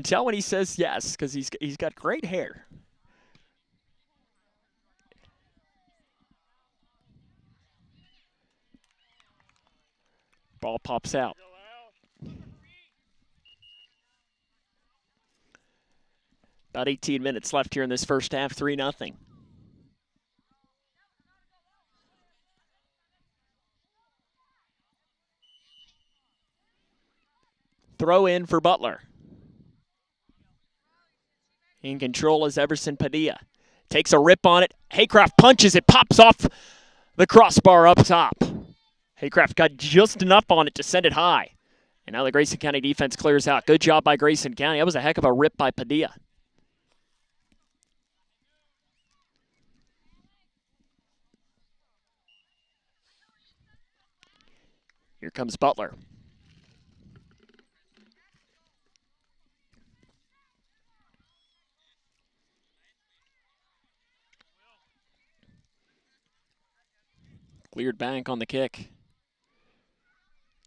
tell when he says yes because he's got great hair. Ball pops out. About 18 minutes left here in this first half, 3-0. Throw in for Butler. In control is Everson Padilla. Takes a rip on it. Haycraft punches it, pops off the crossbar up top. Haycraft got just enough on it to send it high. And now the Grayson County defense clears out. Good job by Grayson County. That was a heck of a rip by Padilla. Here comes Butler. Cleared bank on the kick.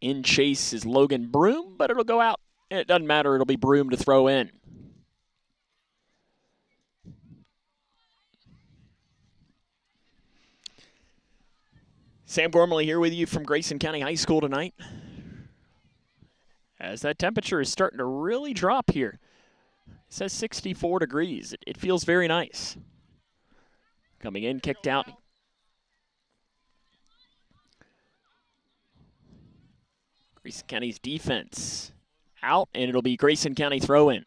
In chase is Logan Broom, but it'll go out. It doesn't matter. It'll be Broom to throw in. Sam Gormley here with you from Grayson County High School tonight. As that temperature is starting to really drop here. It says 64 degrees. It feels very nice. Coming in, kicked out. Grayson County's defense out, and it'll be Grayson County throw-in.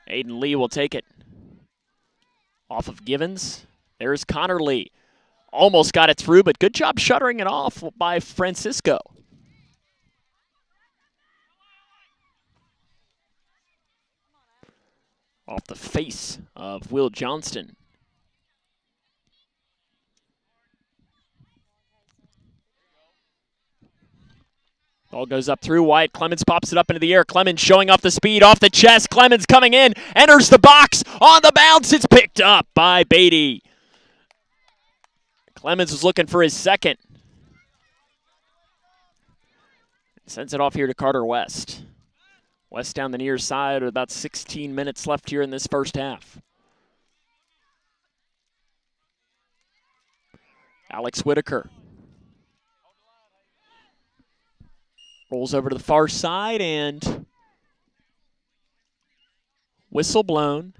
Aiden Lee will take it. Off of Givens. There's Connor Lee. Almost got it through, but good job shuttering it off by Francisco. Off the face of Will Johnston. Ball goes up through Wyatt. Clemens pops it up into the air. Clemens showing off the speed off the chest. Clemens coming in, enters the box. On the bounce, it's picked up by Beatty. Clemens was looking for his second. Sends it off here to Carter West. West down the near side with about 16 minutes left here in this first half. Alex Whitaker. Rolls over to the far side and whistle blown.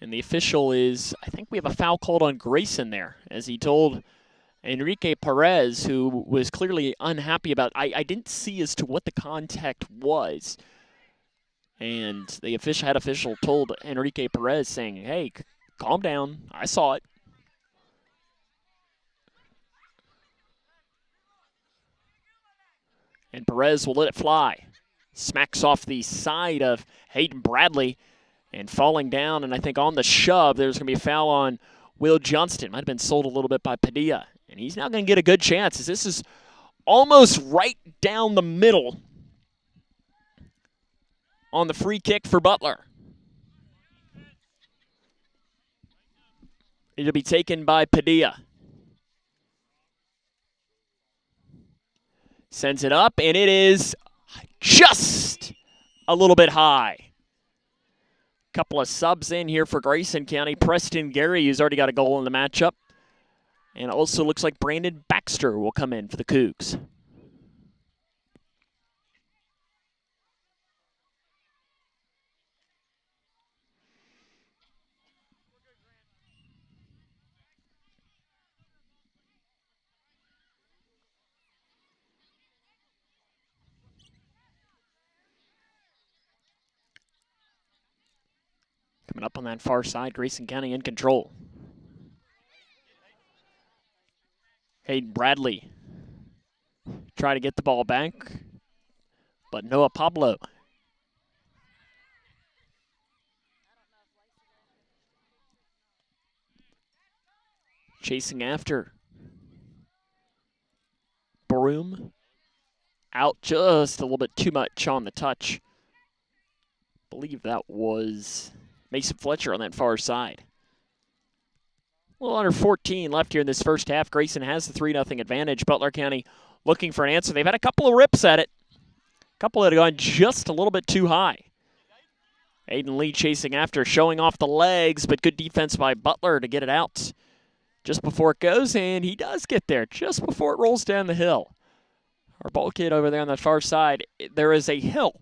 And the official is, I think we have a foul called on Grayson there, as he told Enrique Perez, who was clearly unhappy about, I didn't see as to what the contact was. And the head official told Enrique Perez saying, hey, calm down, I saw it. And Perez will let it fly. Smacks off the side of Hayden Bradley and falling down. And I think on the shove, there's going to be a foul on Will Johnston. Might have been sold a little bit by Padilla. And he's now going to get a good chance, as this is almost right down the middle on the free kick for Butler. It'll be taken by Padilla. Sends it up, and it is just a little bit high. Couple of subs in here for Grayson County. Preston Gary, who's already got a goal in the matchup. And it also looks like Brandon Baxter will come in for the Cougs. Coming up on that far side, Grayson County in control. Hayden Bradley try to get the ball back, but Noah Pablo chasing after Broom. Out just a little bit too much on the touch. I believe that was Mason Fletcher on that far side. A little under 14 left here in this first half. Grayson has the 3-0 advantage. Butler County looking for an answer. They've had a couple of rips at it. A couple that have gone just a little bit too high. Aiden Lee chasing after, showing off the legs, but good defense by Butler to get it out just before it goes, and he does get there just before it rolls down the hill. our ball kid over there on that far side, there is a hill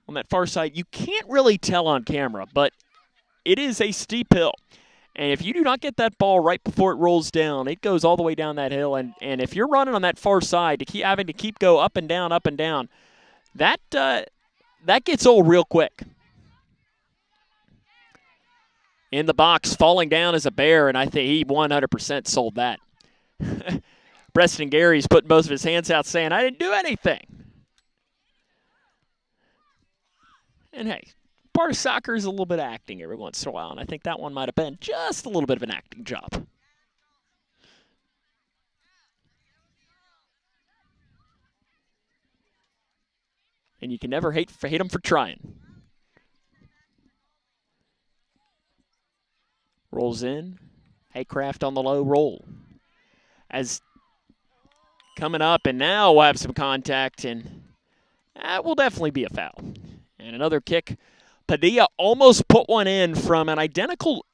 on that far side. You can't really tell on camera, but it is a steep hill. And if you do not get that ball right before it rolls down, it goes all the way down that hill. And if you're running on that far side to keep having to keep go up and down, that gets old real quick. In the box, falling down as a bear, and I think he 100% sold that. Preston Gary's putting both of his hands out saying, I didn't do anything. And hey, part of soccer is a little bit of acting every once in a while, and I think that one might have been just a little bit of an acting job. And you can never hate them for trying. Rolls in. Haycraft on the low roll. As coming up, and now we'll have some contact, and that will definitely be a foul. And another kick. Padilla almost put one in from an identical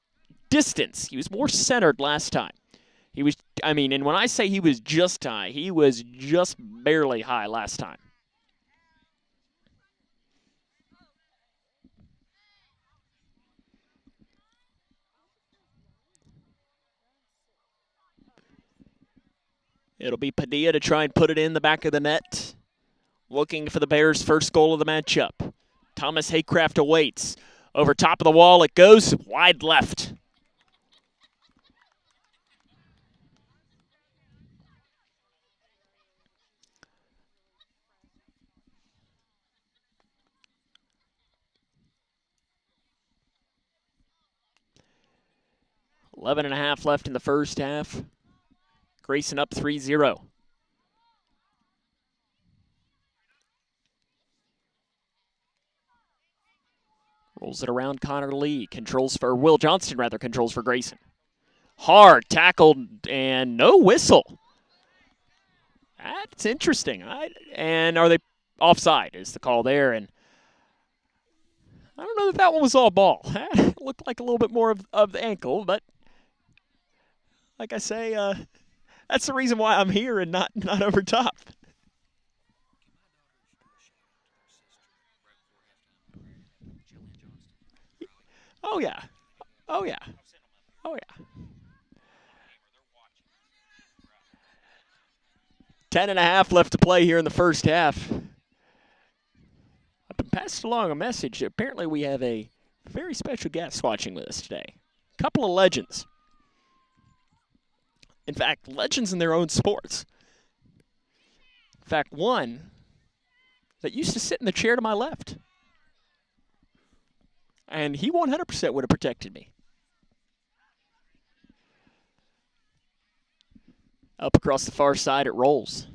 distance. He was more centered last time. He was, and when I say he was just high, he was just barely high last time. It'll be Padilla to try and put it in the back of the net. Looking for the Bears' first goal of the matchup. Thomas Haycraft awaits. Over top of the wall it goes. Wide left. Eleven and a half left in the first half. Grayson up 3-0. Rolls it around Connor Lee. Will Johnston controls for Grayson. Hard tackled and no whistle. That's interesting. And are they offside is the call there. And I don't know that one was all ball. It looked like a little bit more of the ankle, but like I say, that's the reason why I'm here and not over top. Oh, yeah. Oh, yeah. Oh, yeah. 10.5 left to play here in the first half. I've been passed along a message. Apparently we have a very special guest watching with us today. A couple of legends. In fact, legends in their own sports. In fact, one that used to sit in the chair to my left. And he 100% would have protected me. Up across the far side, it rolls.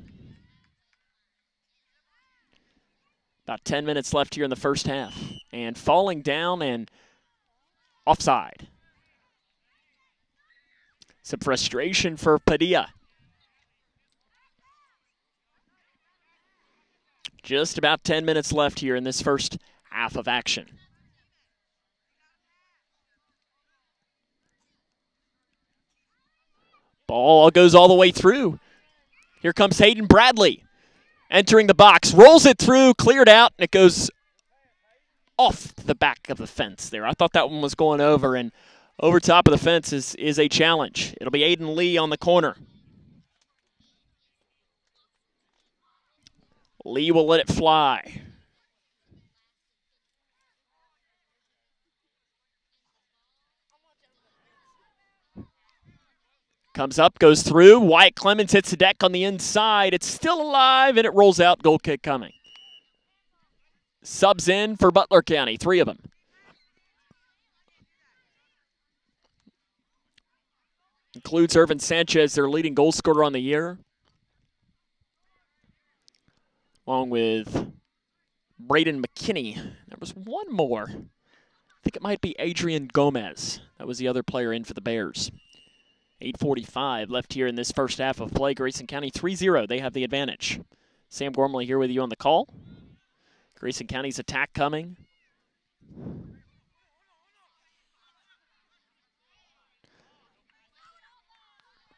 About 10 minutes left here in the first half. And falling down and offside. Some frustration for Padilla. Just about 10 minutes left here in this first half of action. Ball goes all the way through. Here comes Hayden Bradley entering the box. Rolls it through, cleared out, and it goes off the back of the fence there. I thought that one was going over, and over top of the fence is a challenge. It'll be Aiden Lee on the corner. Lee will let it fly. Comes up, goes through. Wyatt Clemens hits the deck on the inside. It's still alive, and it rolls out. Goal kick coming. Subs in for Butler County, 3 of them. Includes Irvin Sanchez, their leading goal scorer on the year. Along with Braden McKinney. There was one more. I think it might be Adrian Gomez. That was the other player in for the Bears. 8:45 left here in this first half of play. Grayson County 3-0. They have the advantage. Sam Gormley here with you on the call. Grayson County's attack coming.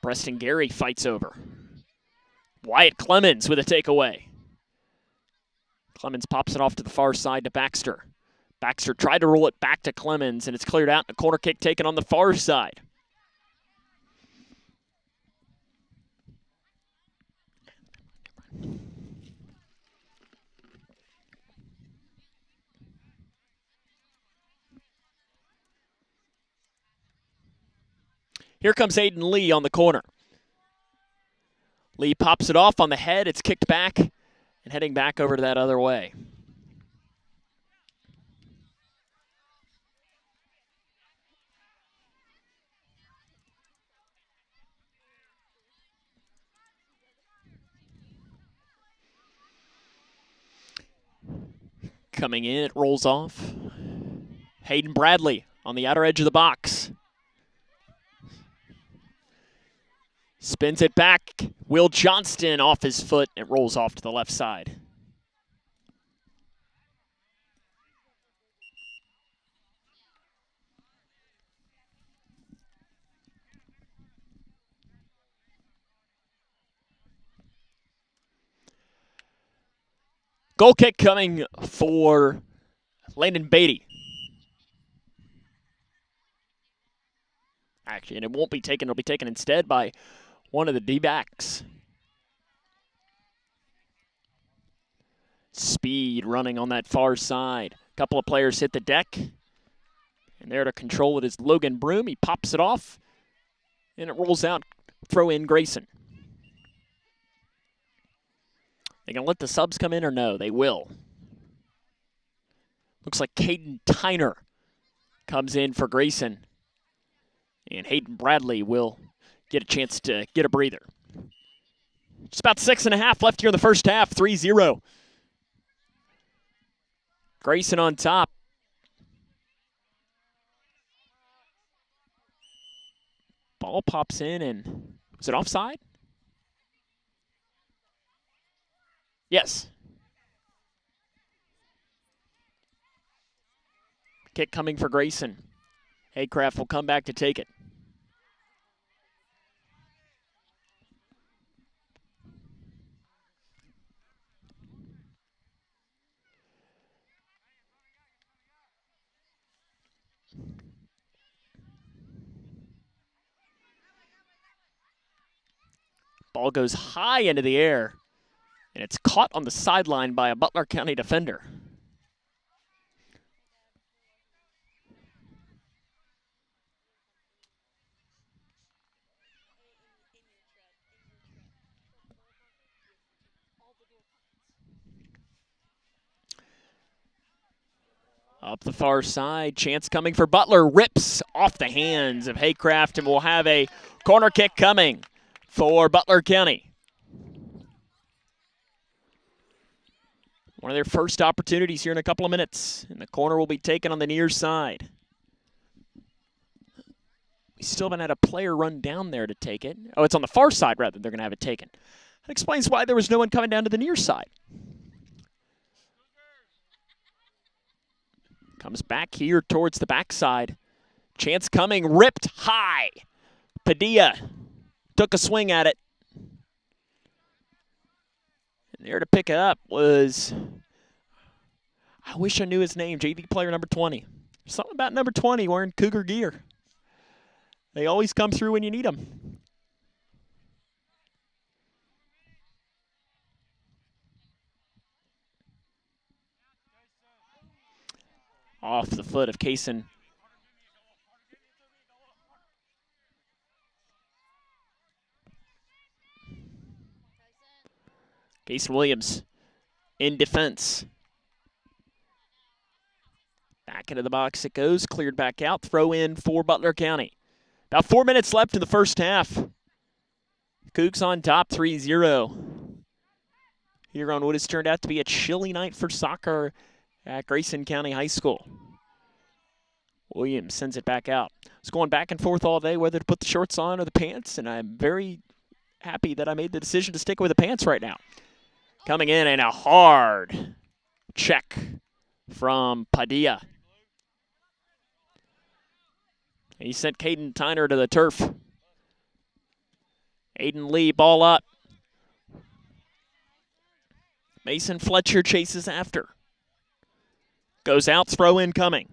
Preston Gary fights over. Wyatt Clemens with a takeaway. Clemens pops it off to the far side to Baxter. Baxter tried to roll it back to Clemens, and it's cleared out. A corner kick taken on the far side. Here comes Aiden Lee on the corner. Lee pops it off on the head. It's kicked back and heading back over to that other way. Coming in, it rolls off. Hayden Bradley on the outer edge of the box. Spins it back. Will Johnston off his foot. It rolls off to the left side. Goal kick coming for Landon Beatty. Actually, and it won't be taken. It'll be taken instead by one of the D-backs. Speed running on that far side. A couple of players hit the deck. And there to control it is Logan Broom. He pops it off. And it rolls out. Throw in Grayson. They going to let the subs come in or no? They will. Looks like Caden Tyner comes in for Grayson. And Hayden Bradley will get a chance to get a breather. Just about 6.5 left here in the first half, 3-0. Grayson on top. Ball pops in and, was it offside? Yes. Kick coming for Grayson. Haycraft will come back to take it. Ball goes high into the air, and it's caught on the sideline by a Butler County defender. Up the far side, chance coming for Butler, rips off the hands of Haycraft, and we'll have a corner kick coming for Butler County. One of their first opportunities here in a couple of minutes, and the corner will be taken on the near side. We still haven't had a player run down there to take it. Oh, it's on the far side, rather. They're going to have it taken. That explains why there was no one coming down to the near side. Comes back here towards the backside. Chance coming, ripped high. Padilla took a swing at it. And there to pick it up was, I wish I knew his name, JV player number 20. Something about number 20 wearing Cougar gear. They always come through when you need them. Off the foot of Kaysen. Kaysen Williams in defense. Back into the box it goes, cleared back out, throw in for Butler County. About 4 minutes left in the first half. Cougs on top, 3-0. Here on what has turned out to be a chilly night for soccer at Grayson County High School. Williams sends it back out. It's going back and forth all day whether to put the shorts on or the pants, and I'm very happy that I made the decision to stick with the pants right now. Coming in and a hard check from Padilla. He sent Caden Tyner to the turf. Aiden Lee, ball up. Mason Fletcher chases after. Goes out, throw incoming.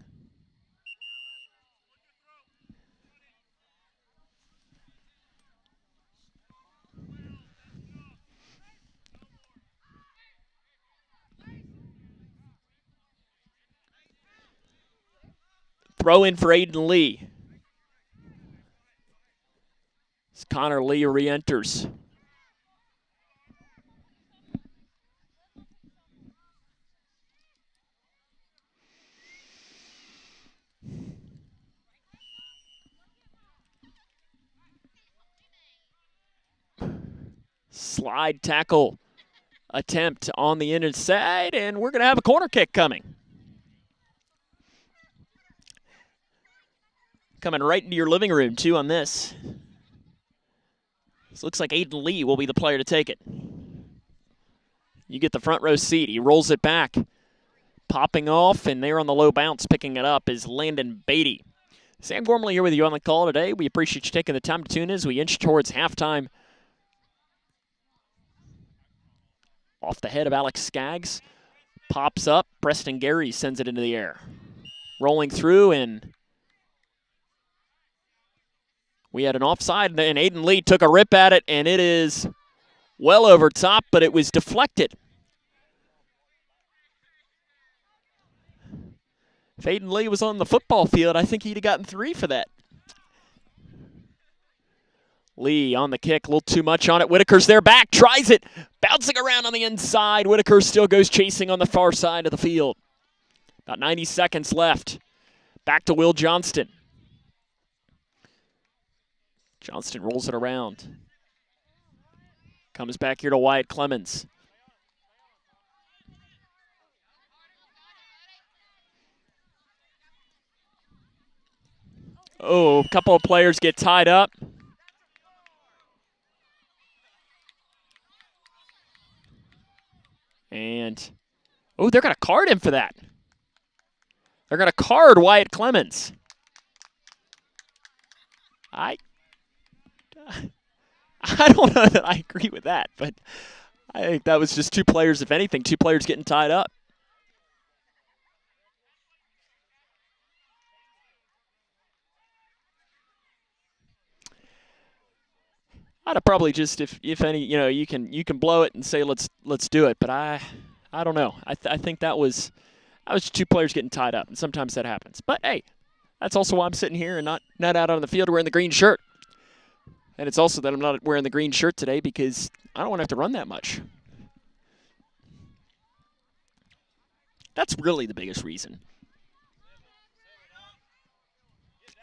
Throw in for Aiden Lee. As Connor Lee re-enters. Slide tackle attempt on the inside, and we're going to have a corner kick coming. Coming right into your living room, too, on this. This looks like Aiden Lee will be the player to take it. You get the front row seat. He rolls it back. Popping off, and there on the low bounce, picking it up is Landon Beatty. Sam Gormley here with you on the call today. We appreciate you taking the time to tune in as we inch towards halftime. Off the head of Alex Skaggs. Pops up. Preston Gary sends it into the air. Rolling through, and we had an offside, and Aiden Lee took a rip at it, and it is well over top, but it was deflected. If Aiden Lee was on the football field, I think he'd have gotten 3 for that. Lee on the kick, a little too much on it. Whitaker's there back, tries it, bouncing around on the inside. Whitaker still goes chasing on the far side of the field. About 90 seconds left. Back to Will Johnston. Johnston rolls it around. Comes back here to Wyatt Clemens. Oh, a couple of players get tied up. And, oh, they're going to card him for that. They're going to card Wyatt Clemens. I don't know that I agree with that, but I think that was just 2 players, if anything, 2 players getting tied up. I'd have probably just, if any, you can blow it and say let's do it, but I don't know. I think that was 2 players getting tied up, and sometimes that happens. But hey, that's also why I'm sitting here and not out on the field wearing the green shirt. And it's also that I'm not wearing the green shirt today because I don't want to have to run that much. That's really the biggest reason.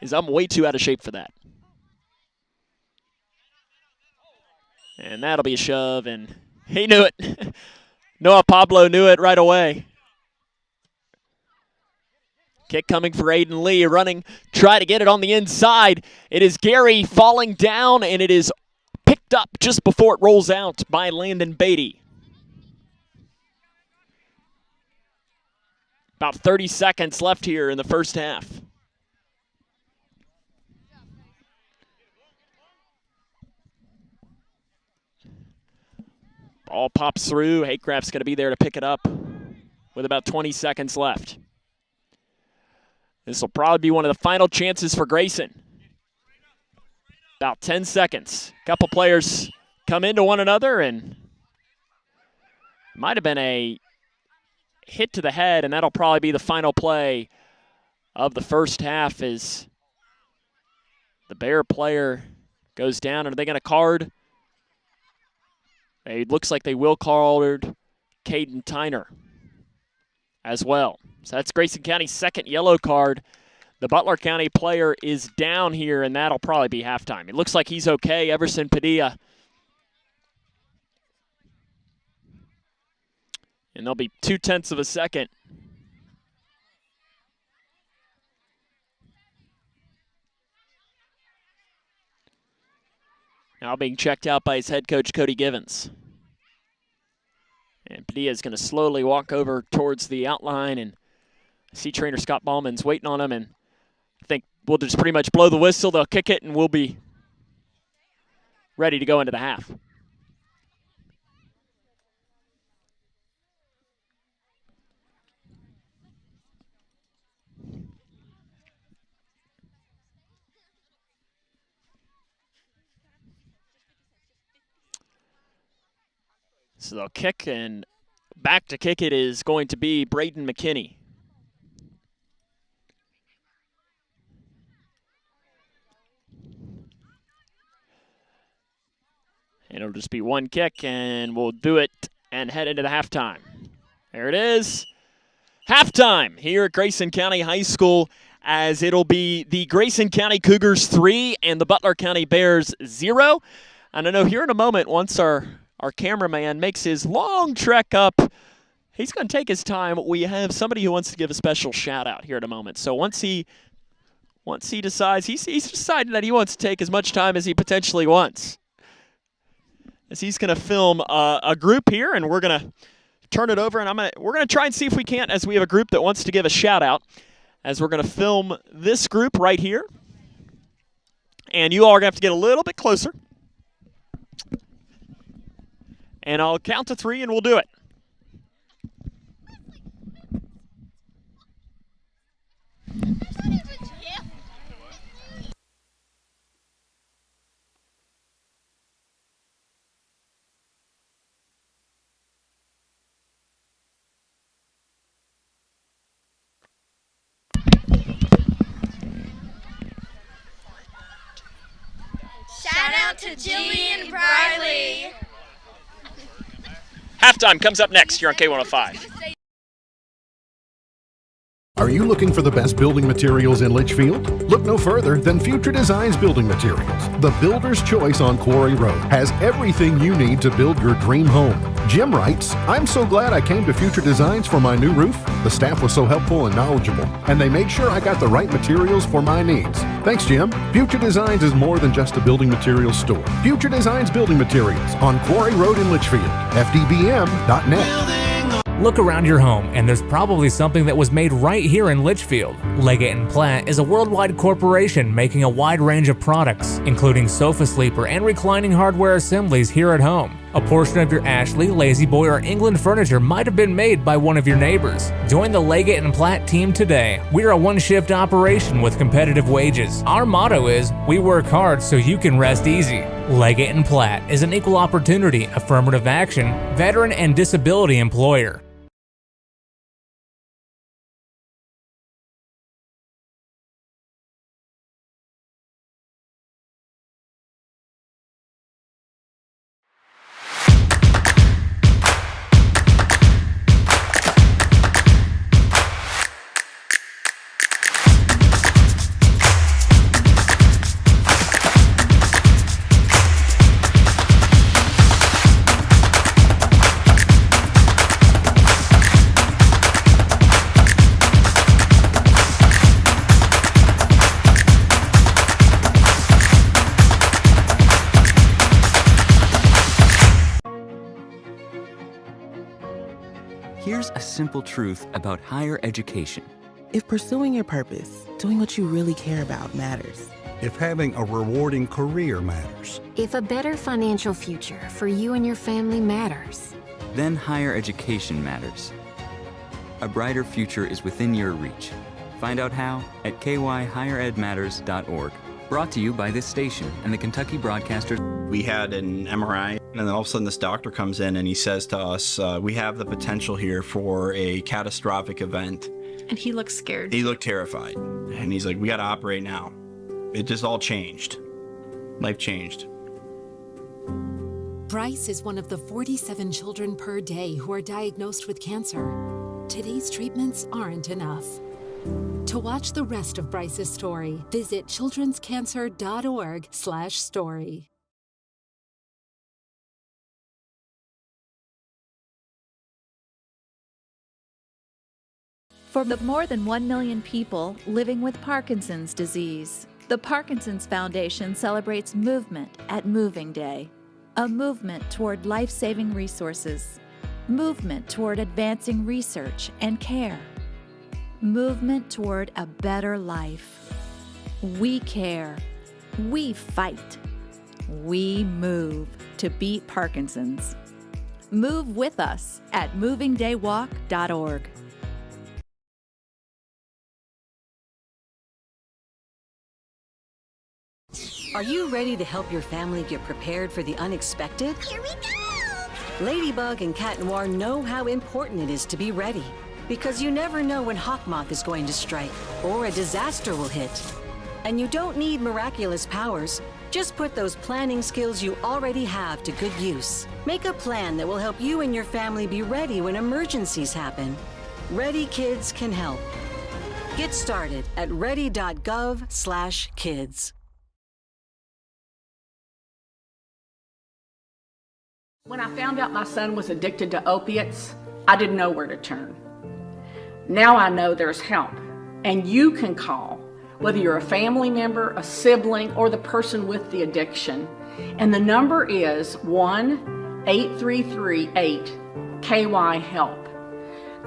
Is I'm way too out of shape for that. And that'll be a shove, and he knew it. Noah Pablo knew it right away. Kick coming for Aiden Lee, running, try to get it on the inside. It is Gary falling down, and it is picked up just before it rolls out by Landon Beatty. About 30 seconds left here in the first half. Ball pops through. Haycraft's going to be there to pick it up with about 20 seconds left. This will probably be one of the final chances for Grayson. About 10 seconds. A couple players come into one another, and it might have been a hit to the head, and that'll probably be the final play of the first half as the Bear player goes down. Are they going to card? It looks like they will card Caden Tyner as well. So that's Grayson County's second yellow card. The Butler County player is down here, and that'll probably be halftime. It looks like he's okay. Everson Padilla. And there'll be 0.2 of a second. Now being checked out by his head coach, Cody Givens. And Padilla is going to slowly walk over towards the outline, and I see trainer Scott Ballman's waiting on him, and I think we'll just pretty much blow the whistle. They'll kick it, and we'll be ready to go into the half. So they'll kick, and back to kick it is going to be Braden McKinney. And it'll just be one kick, and we'll do it and head into the halftime. There it is. Halftime here at Grayson County High School, as it'll be the Grayson County Cougars 3 and the Butler County Bears 0. And I know here in a moment, once our cameraman makes his long trek up, he's going to take his time. We have somebody who wants to give a special shout-out here in a moment. So once he decides, he's decided that he wants to take as much time as he potentially wants, as he's going to film a group here, and we're going to turn it over, and we're going to try and see if we can't, as we have a group that wants to give a shout-out, as we're going to film this group right here. And you all are going to have to get a little bit closer. And I'll count to 3, and we'll do it. Shout out to Jillian Briley. Halftime comes up next here on K105. Are you looking for the best building materials in Litchfield? Look no further than Future Designs Building Materials. The builder's choice on Quarry Road has everything you need to build your dream home. Jim writes, "I'm so glad I came to Future Designs for my new roof. The staff was so helpful and knowledgeable, and they made sure I got the right materials for my needs. Thanks, Jim." Future Designs is more than just a building materials store. Future Designs Building Materials on Quarry Road in Litchfield. FDBM.net. Look around your home, and there's probably something that was made right here in Litchfield. Leggett & Platt is a worldwide corporation making a wide range of products, including sofa sleeper and reclining hardware assemblies here at home. A portion of your Ashley, Lazy Boy, or England furniture might have been made by one of your neighbors. Join the Leggett & Platt team today. We're a one-shift operation with competitive wages. Our motto is, we work hard so you can rest easy. Leggett & Platt is an equal opportunity, affirmative action, veteran, and disability employer. Here's a simple truth about higher education. If pursuing your purpose, doing what you really care about matters. If having a rewarding career matters. If a better financial future for you and your family matters. Then higher education matters. A brighter future is within your reach. Find out how at kyhigheredmatters.org. Brought to you by this station and the Kentucky Broadcasters. We had an MRI, and then all of a sudden this doctor comes in and he says to us, we have the potential here for a catastrophic event. And he looked scared. He looked terrified. And he's like, we got to operate now. It just all changed. Life changed. Bryce is one of the 47 children per day who are diagnosed with cancer. Today's treatments aren't enough. To watch the rest of Bryce's story, visit childrenscancer.org/story. For the more than 1 million people living with Parkinson's disease, the Parkinson's Foundation celebrates movement at Moving Day. A movement toward life-saving resources. Movement toward advancing research and care. Movement toward a better life. We care. We fight. We move to beat Parkinson's. Move with us at movingdaywalk.org. Are you ready to help your family get prepared for the unexpected? Here we go! Ladybug and Cat Noir know how important it is to be ready, because you never know when Hawkmoth is going to strike or a disaster will hit. And you don't need miraculous powers. Just put those planning skills you already have to good use. Make a plan that will help you and your family be ready when emergencies happen. Ready Kids can help. Get started at ready.gov/kids. When I found out my son was addicted to opiates, I didn't know where to turn. Now I know there's help, and you can call, whether you're a family member, a sibling, or the person with the addiction. And the number is 1-833-8-KY-HELP.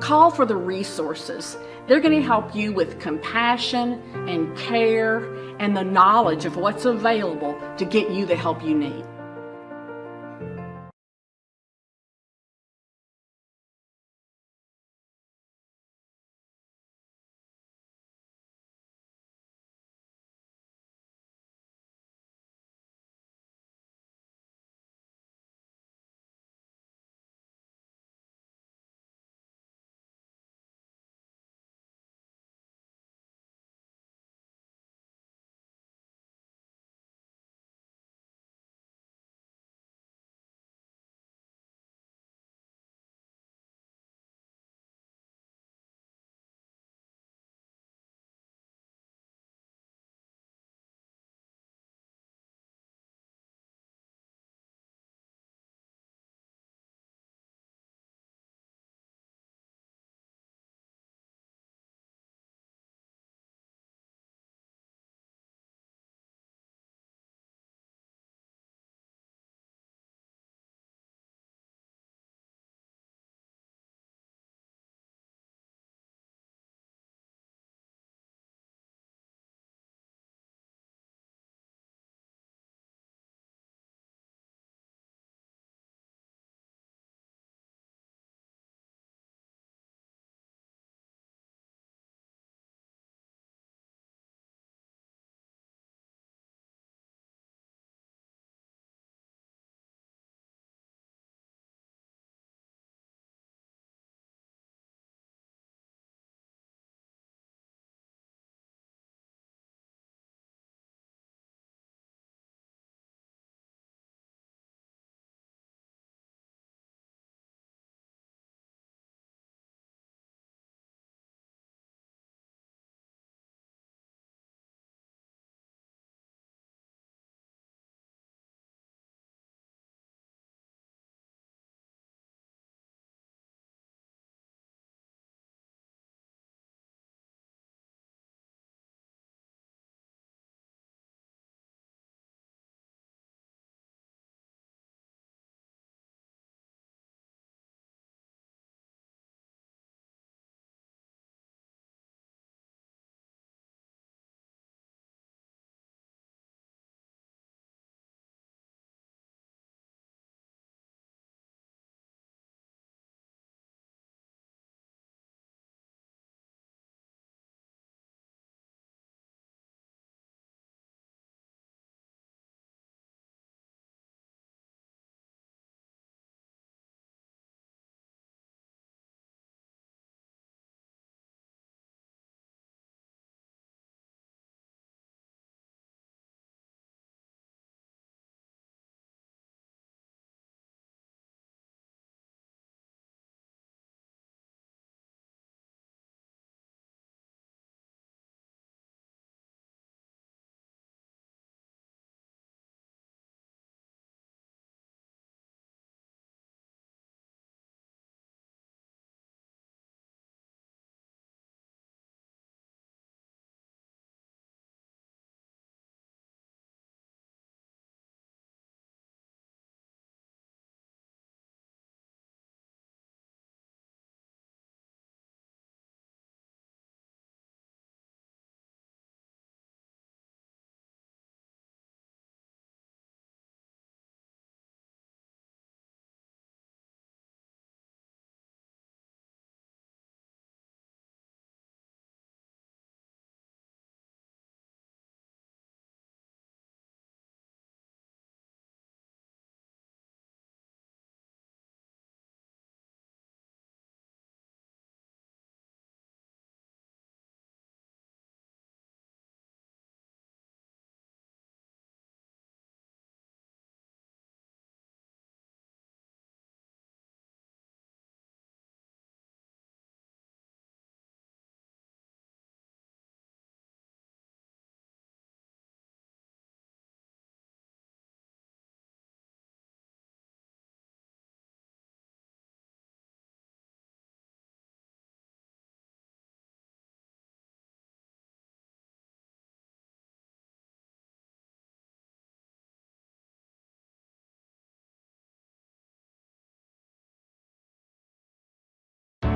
Call for the resources. They're going to help you with compassion and care and the knowledge of what's available to get you the help you need.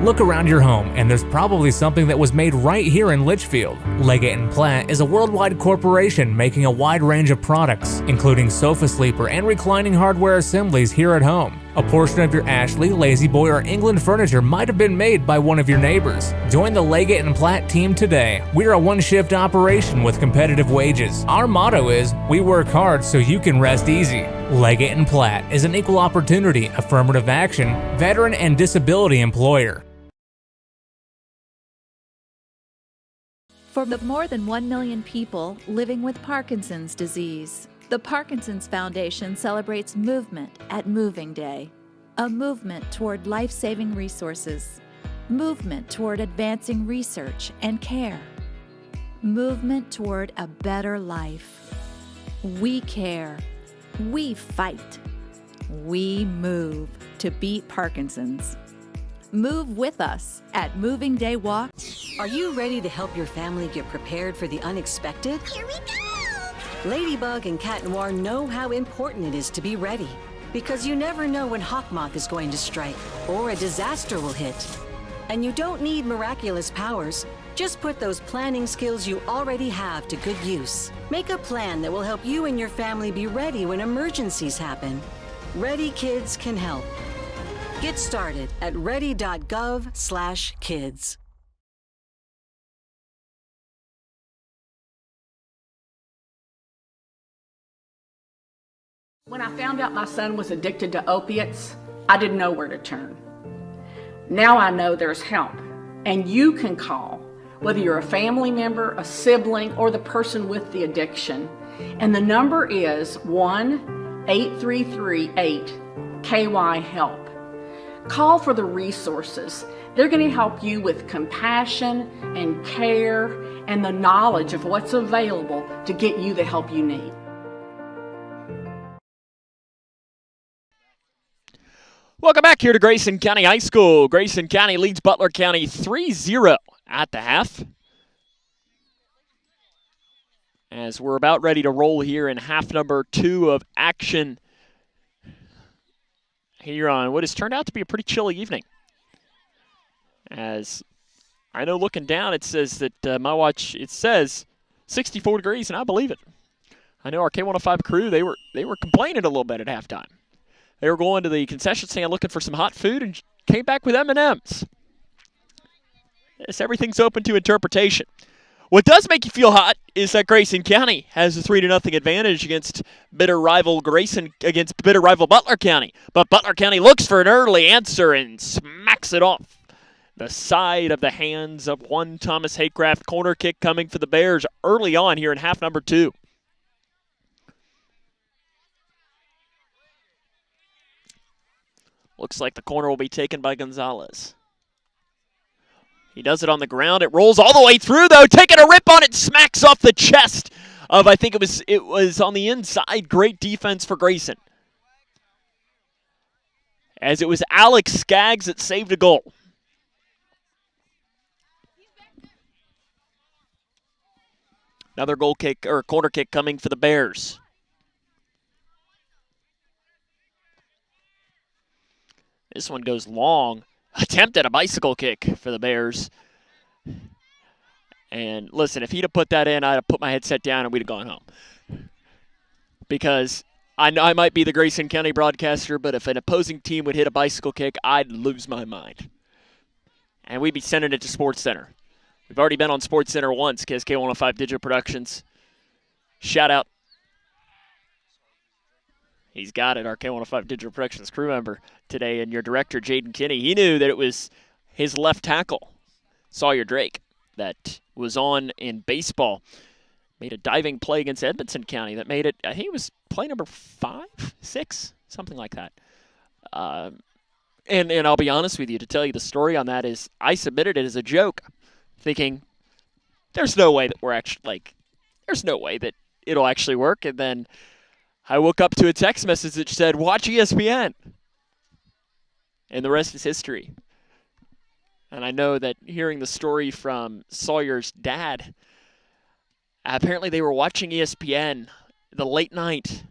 Look around your home, and there's probably something that was made right here in Litchfield. Leggett & Platt is a worldwide corporation making a wide range of products, including sofa sleeper and reclining hardware assemblies here at home. A portion of your Ashley, Lazy Boy, or England furniture might have been made by one of your neighbors. Join the Leggett & Platt team today. We're a one-shift operation with competitive wages. Our motto is, we work hard so you can rest easy. Leggett & Platt is an equal opportunity, affirmative action, veteran, and disability employer. For the more than 1 million people living with Parkinson's disease, the Parkinson's Foundation celebrates movement at Moving Day. A movement toward life-saving resources. Movement toward advancing research and care. Movement toward a better life. We care. We fight. We move to beat Parkinson's. Move with us at Moving Day Walk. Are you ready to help your family get prepared for the unexpected? Here we go! Ladybug and Cat Noir know how important it is to be ready, because you never know when Hawkmoth is going to strike or a disaster will hit. And you don't need miraculous powers. Just put those planning skills you already have to good use. Make a plan that will help you and your family be ready when emergencies happen. Ready Kids can help. Get started at ready.gov/kids. When I found out my son was addicted to opiates, I didn't know where to turn. Now I know there's help, and you can call, whether you're a family member, a sibling, or the person with the addiction. And the number is 1-833-8-KY-HELP. Call for the resources. They're going to help you with compassion and care and the knowledge of what's available to get you the help you need. Welcome back here to Grayson County High School. Grayson County leads Butler County 3-0 at the half. As we're about ready to roll here in half number 2 of action here on what has turned out to be a pretty chilly evening. As I know looking down it says that my watch, it says 64 degrees, and I believe it. I know our K105 crew, they were complaining a little bit at halftime. They were going to the concession stand looking for some hot food and came back with M&Ms. Yes, everything's open to interpretation. What does make you feel hot is that Grayson County has a 3-0 advantage against bitter rival Butler County. But Butler County looks for an early answer and smacks it off the side of the hands of one Thomas Haycraft. Corner kick coming for the Bears early on here in half number 2. Looks like the corner will be taken by Gonzalez. He does it on the ground. It rolls all the way through, though. Taking a rip on it, smacks off the chest of, I think it was on the inside. Great defense for Grayson. As it was Alex Skaggs that saved a goal. Another goal kick, or corner kick coming for the Bears. This one goes long. Attempted a bicycle kick for the Bears. And listen, if he'd have put that in, I'd have put my headset down and we'd have gone home. Because I know I might be the Grayson County broadcaster, but if an opposing team would hit a bicycle kick, I'd lose my mind. And we'd be sending it to SportsCenter. We've already been on SportsCenter once, KSK 105 Digital Productions. Shout out. He's got it, our K105 Digital Productions crew member today, and your director, Jaden Kinney. He knew that it was his left tackle, Sawyer Drake, that was on in baseball. Made a diving play against Edmonson County that made it, I think it was play number 5, 6, something like that. And I'll be honest with you, to tell you the story on that is I submitted it as a joke, thinking there's no way that there's no way that it'll actually work. And then I woke up to a text message that said, watch ESPN. And the rest is history. And I know that hearing the story from Sawyer's dad, apparently they were watching ESPN the late night.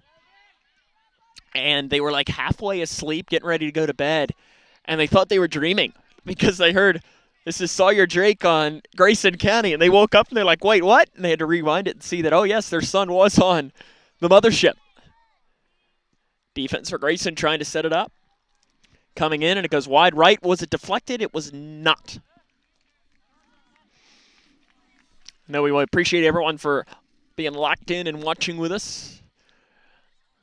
And they were like halfway asleep, getting ready to go to bed. And they thought they were dreaming. because they heard this is Sawyer Drake on Grayson County, and they woke up and they're like, wait, what? And they had to rewind it and see that, oh, yes, their son was on the mothership. Defense for Grayson trying to set it up. Coming in, and it goes wide right. Was it deflected? It was not. No, we appreciate everyone for being locked in and watching with us.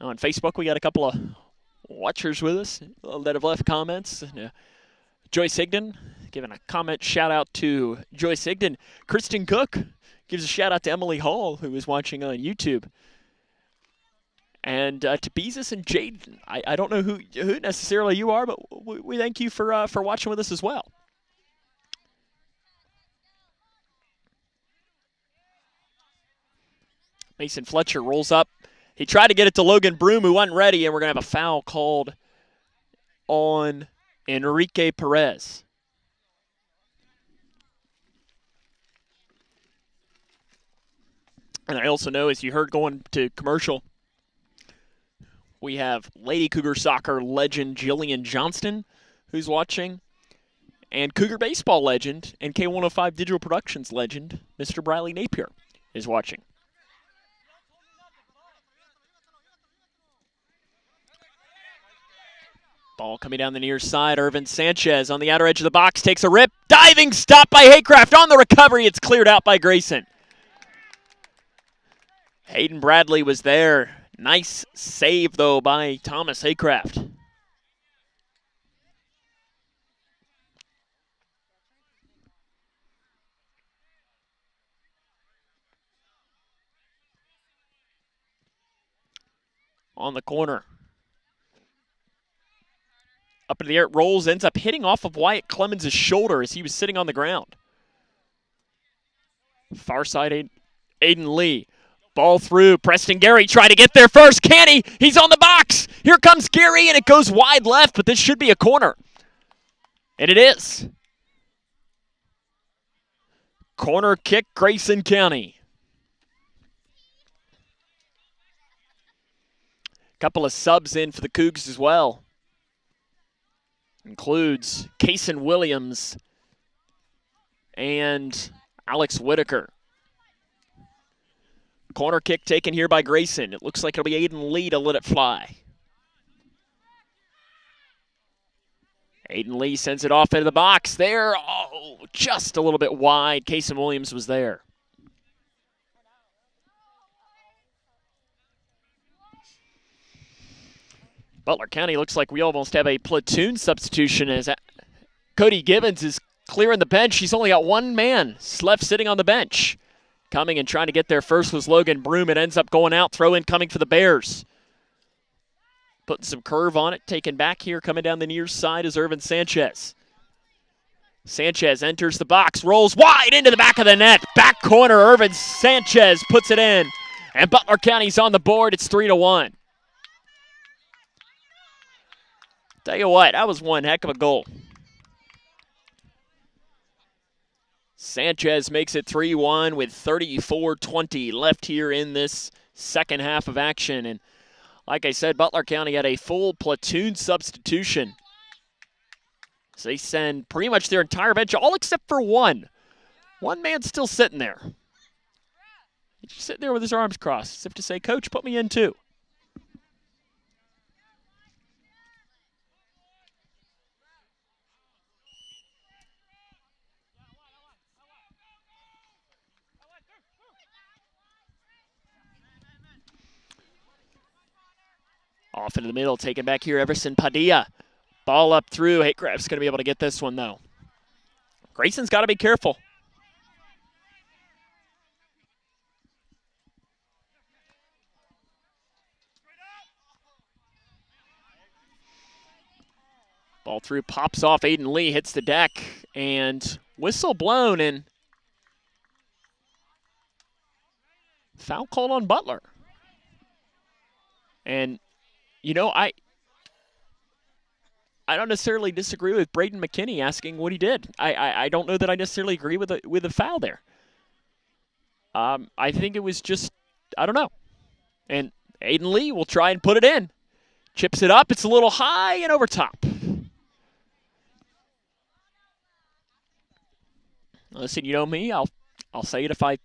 On Facebook, we got a couple of watchers with us that have left comments. Joyce Higdon giving a comment shout-out to Joyce Higdon. Kristen Cook gives a shout-out to Emily Hall, who is watching on YouTube. And to Beezus and Jaden. I don't know who necessarily you are, but we thank you for watching with us as well. Mason Fletcher rolls up. He tried to get it to Logan Broom, who wasn't ready, and we're going to have a foul called on Enrique Perez. And I also know, as you heard going to commercial, we have Lady Cougar Soccer legend Jillian Johnston, who's watching, and Cougar Baseball legend and K105 Digital Productions legend, Mr. Briley Napier, is watching. Ball coming down the near side. Irvin Sanchez on the outer edge of the box takes a rip. Diving stop by Haycraft on the recovery. It's cleared out by Grayson. Hayden Bradley was there. Nice save, though, by Thomas Haycraft. On the corner. Up in the air, it rolls, ends up hitting off of Wyatt Clemens' shoulder as he was sitting on the ground. Far side, Aiden Lee. Ball through. Preston Gary trying to get there first. Can he? He's on the box. Here comes Gary, and it goes wide left, but this should be a corner. And it is. Corner kick, Grayson County. Couple of subs in for the Cougs as well. Includes Kaysen Williams and Alex Whitaker. Corner kick taken here by Grayson. It looks like it'll be Aiden Lee to let it fly. Aiden Lee sends it off into the box there. Oh, just a little bit wide. Kaysen Williams was there. Butler County looks like we almost have a platoon substitution as Cody Gibbons is clearing the bench. He's only got one man left sitting on the bench. Coming and trying to get there first was Logan Broom. It ends up going out. Throw in coming for the Bears. Putting some curve on it. Taken back here. Coming down the near side is Irvin Sanchez. Sanchez enters the box. Rolls wide into the back of the net. Back corner. Irvin Sanchez puts it in. And Butler County's on the board. It's 3-1. Tell you what, that was one heck of a goal. Sanchez makes it 3-1 with 34-20 left here in this second half of action. And like I said, Butler County had a full platoon substitution. So they send pretty much their entire bench, all except for one. One man still sitting there. He's just sitting there with his arms crossed, as if to say, Coach, put me in too. Off into the middle, taken back here, Everson Padilla. Ball up through. Haycraft's going to be able to get this one, though. Grayson's got to be careful. Ball through, pops off. Aiden Lee hits the deck, and whistle blown, and foul called on Butler. And you know, I don't necessarily disagree with Braden McKinney asking what he did. I don't know that I necessarily agree with the foul there. I think it was just, I don't know. And Aiden Lee will try and put it in. Chips it up. It's a little high and over top. Listen, you know me. I'll say it if I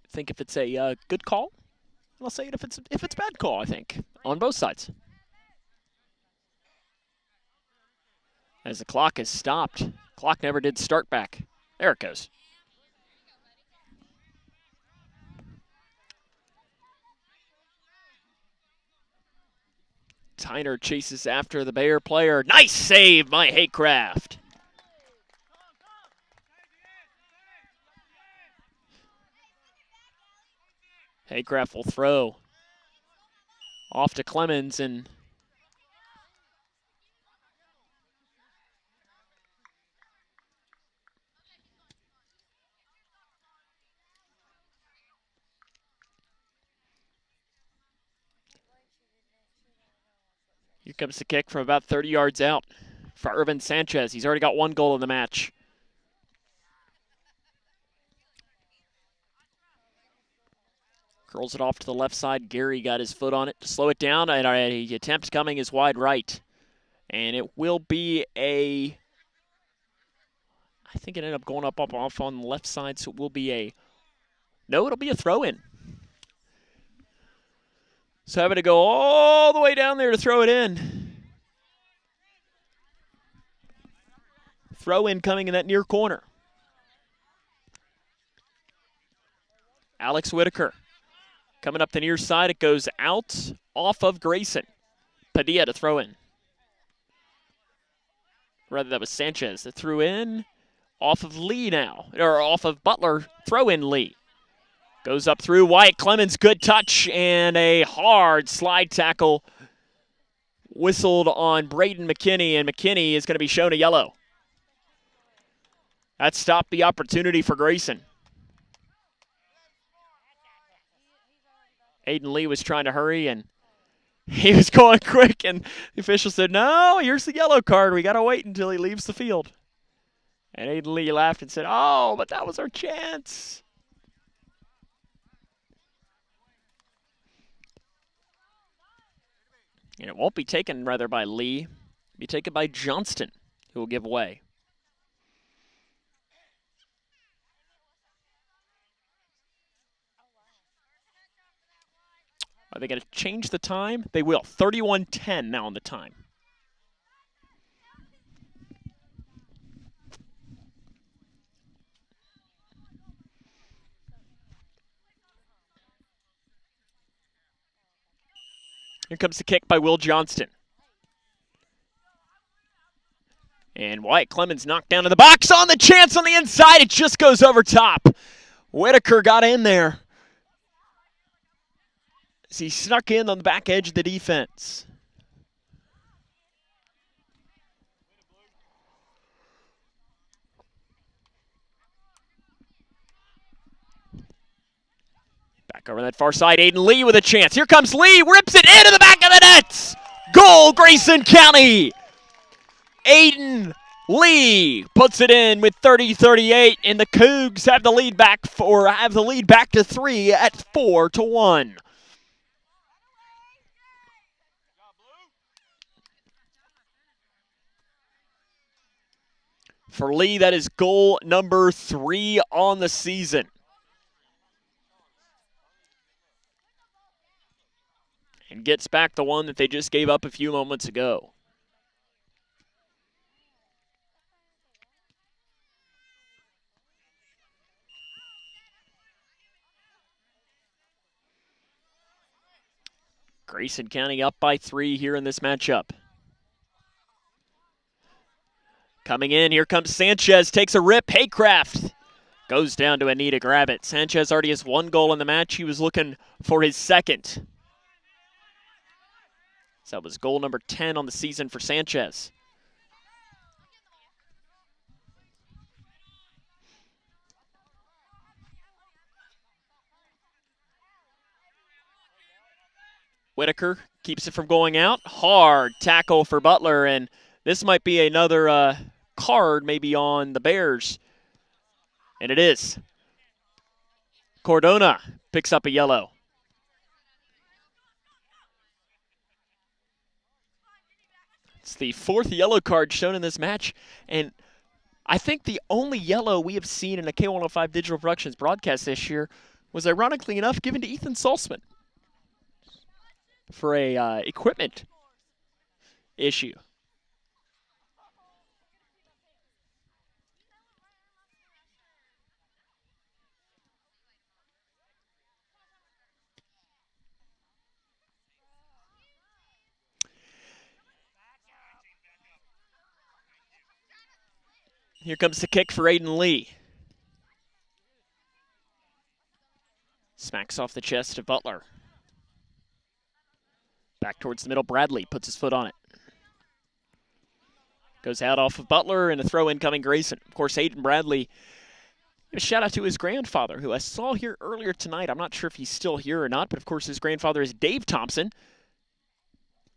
think if it's a good call. I'll say it if it's bad call. I think on both sides. As the clock is stopped, clock never did start back. There it goes. Tyner chases after the Bear player. Nice save by Haycraft. Haycraft will throw off to Clemens, and here comes the kick from about 30 yards out for Irvin Sanchez. He's already got 1 goal in the match. Curls it off to the left side. Gary got his foot on it to slow it down, and the attempt coming is wide right. And it will be I think it ended up going up off on the left side, so it will be it'll be a throw-in. So having to go all the way down there to throw it in. Throw-in coming in that near corner. Alex Whitaker coming up the near side. It goes out off of Grayson. Padilla to throw in. Rather, that was Sanchez that threw in off of Lee now, or off of Butler. Throw in Lee. Goes up through Wyatt Clemens. Good touch and a hard slide tackle whistled on Braden McKinney, and McKinney is going to be shown a yellow. That stopped the opportunity for Grayson. Aiden Lee was trying to hurry, and he was going quick, and the official said, no, here's the yellow card. We got to wait until he leaves the field. And Aiden Lee laughed and said, oh, but that was our chance. And it won't be taken, rather, by Lee. It'll be taken by Johnston, who will give way. Are they going to change the time? They will. 31:10 now on the time. Here comes the kick by Will Johnston. And Wyatt Clemens knocked down to the box on the chance on the inside. It just goes over top. Whitaker got in there. As he snuck in on the back edge of the defense. Back over that far side, Aiden Lee with a chance. Here comes Lee, rips it into the back of the net. Goal, Grayson County. Aiden Lee puts it in with 30-38, and the Cougs have the lead back to 3 at 4-1. For Lee, that is goal number 3 on the season. And gets back the one that they just gave up a few moments ago. Grayson County up by 3 here in this matchup. Coming in, here comes Sanchez, takes a rip. Haycraft goes down to a knee to grab it. Sanchez already has 1 goal in the match. He was looking for his second. So that was goal number 10 on the season for Sanchez. Whitaker keeps it from going out. Hard tackle for Butler, and this might be another card maybe on the Bears. And it is. Cordona picks up a yellow. It's the 4th yellow card shown in this match, and I think the only yellow we have seen in a K105 Digital Productions broadcast this year was, ironically enough, given to Ethan Salzman for a equipment issue. Here comes the kick for Aiden Lee. Smacks off the chest of Butler. Back towards the middle, Bradley puts his foot on it. Goes out off of Butler, and a throw in coming Grayson. Of course, Aiden Bradley, a shout out to his grandfather, who I saw here earlier tonight. I'm not sure if he's still here or not, but of course his grandfather is Dave Thompson,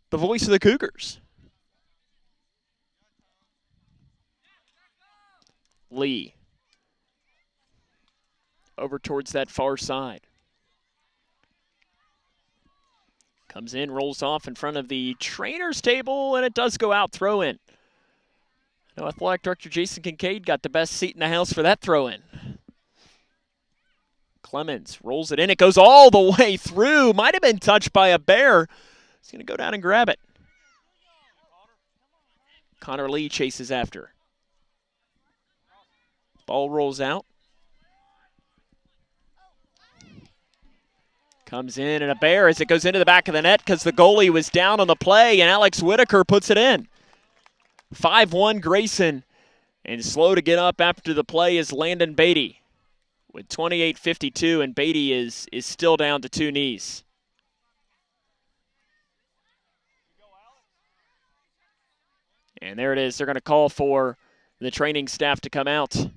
the voice of the Cougars. Lee over towards that far side. Comes in, rolls off in front of the trainer's table, and it does go out, throw in. Now, Athletic Director Jason Kincaid got the best seat in the house for that throw in. Clemens rolls it in, it goes all the way through. Might have been touched by a bear. He's going to go down and grab it. Connor Lee chases after. Ball rolls out. Comes in, and a bear as it goes into the back of the net because the goalie was down on the play, and Alex Whitaker puts it in. 5-1 Grayson, and slow to get up after the play is Landon Beatty with 28:52, and Beatty is still down to 2 knees. And there it is. They're going to call for the training staff to come out.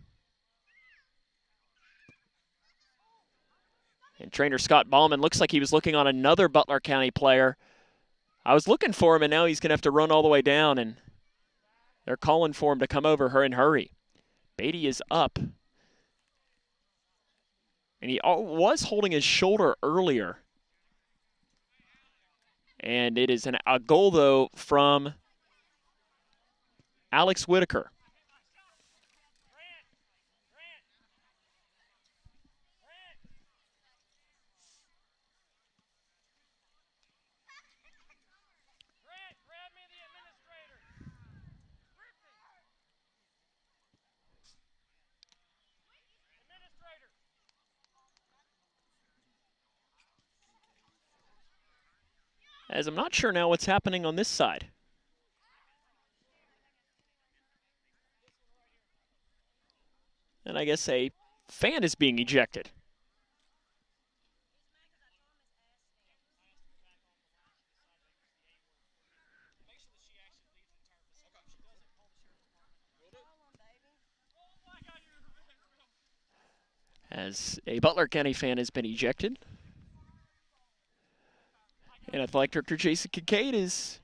And trainer Scott Ballman looks like he was looking on another Butler County player. I was looking for him, and now he's going to have to run all the way down, and they're calling for him to come over and hurry. Beatty is up. And he was holding his shoulder earlier. And it is a goal, though, from Alex Whitaker. As I'm not sure now what's happening on this side. And I guess a fan is being ejected. As a Butler County fan has been ejected. And Athletic Director Jason Kincaid is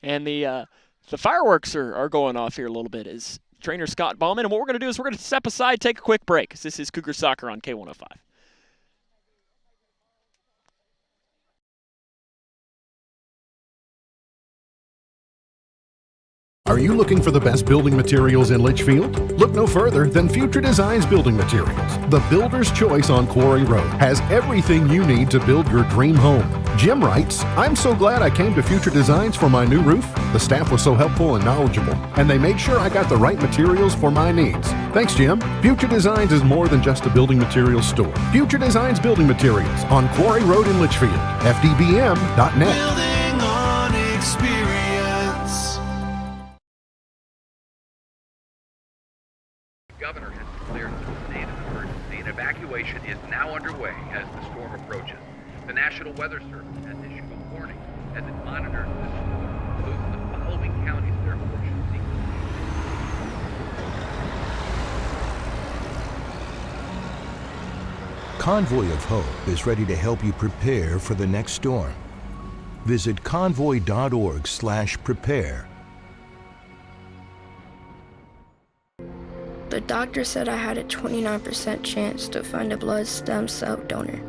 and the fireworks are going off here a little bit as trainer Scott Ballman. And what we're going to do is we're going to step aside, take a quick break. This is Cougar Soccer on K105. Are you looking for the best building materials in Litchfield? Look no further than Future Designs Building Materials. The builder's choice on Quarry Road has everything you need to build your dream home. Jim writes, I'm so glad I came to Future Designs for my new roof. The staff was so helpful and knowledgeable, and they made sure I got the right materials for my needs. Thanks, Jim. Future Designs is more than just a building materials store. Future Designs Building Materials on Quarry Road in Litchfield. FDBM.net. Building on experience. The governor has declared a state of emergency, and evacuation is now underway as the storm approaches. The National Weather Service has issued a warning as it monitors this storm. Moves the following counties therefore should seek. Convoy of Hope is ready to help you prepare for the next storm. Visit convoy.org/prepare. The doctor said I had a 29% chance to find a blood stem cell donor.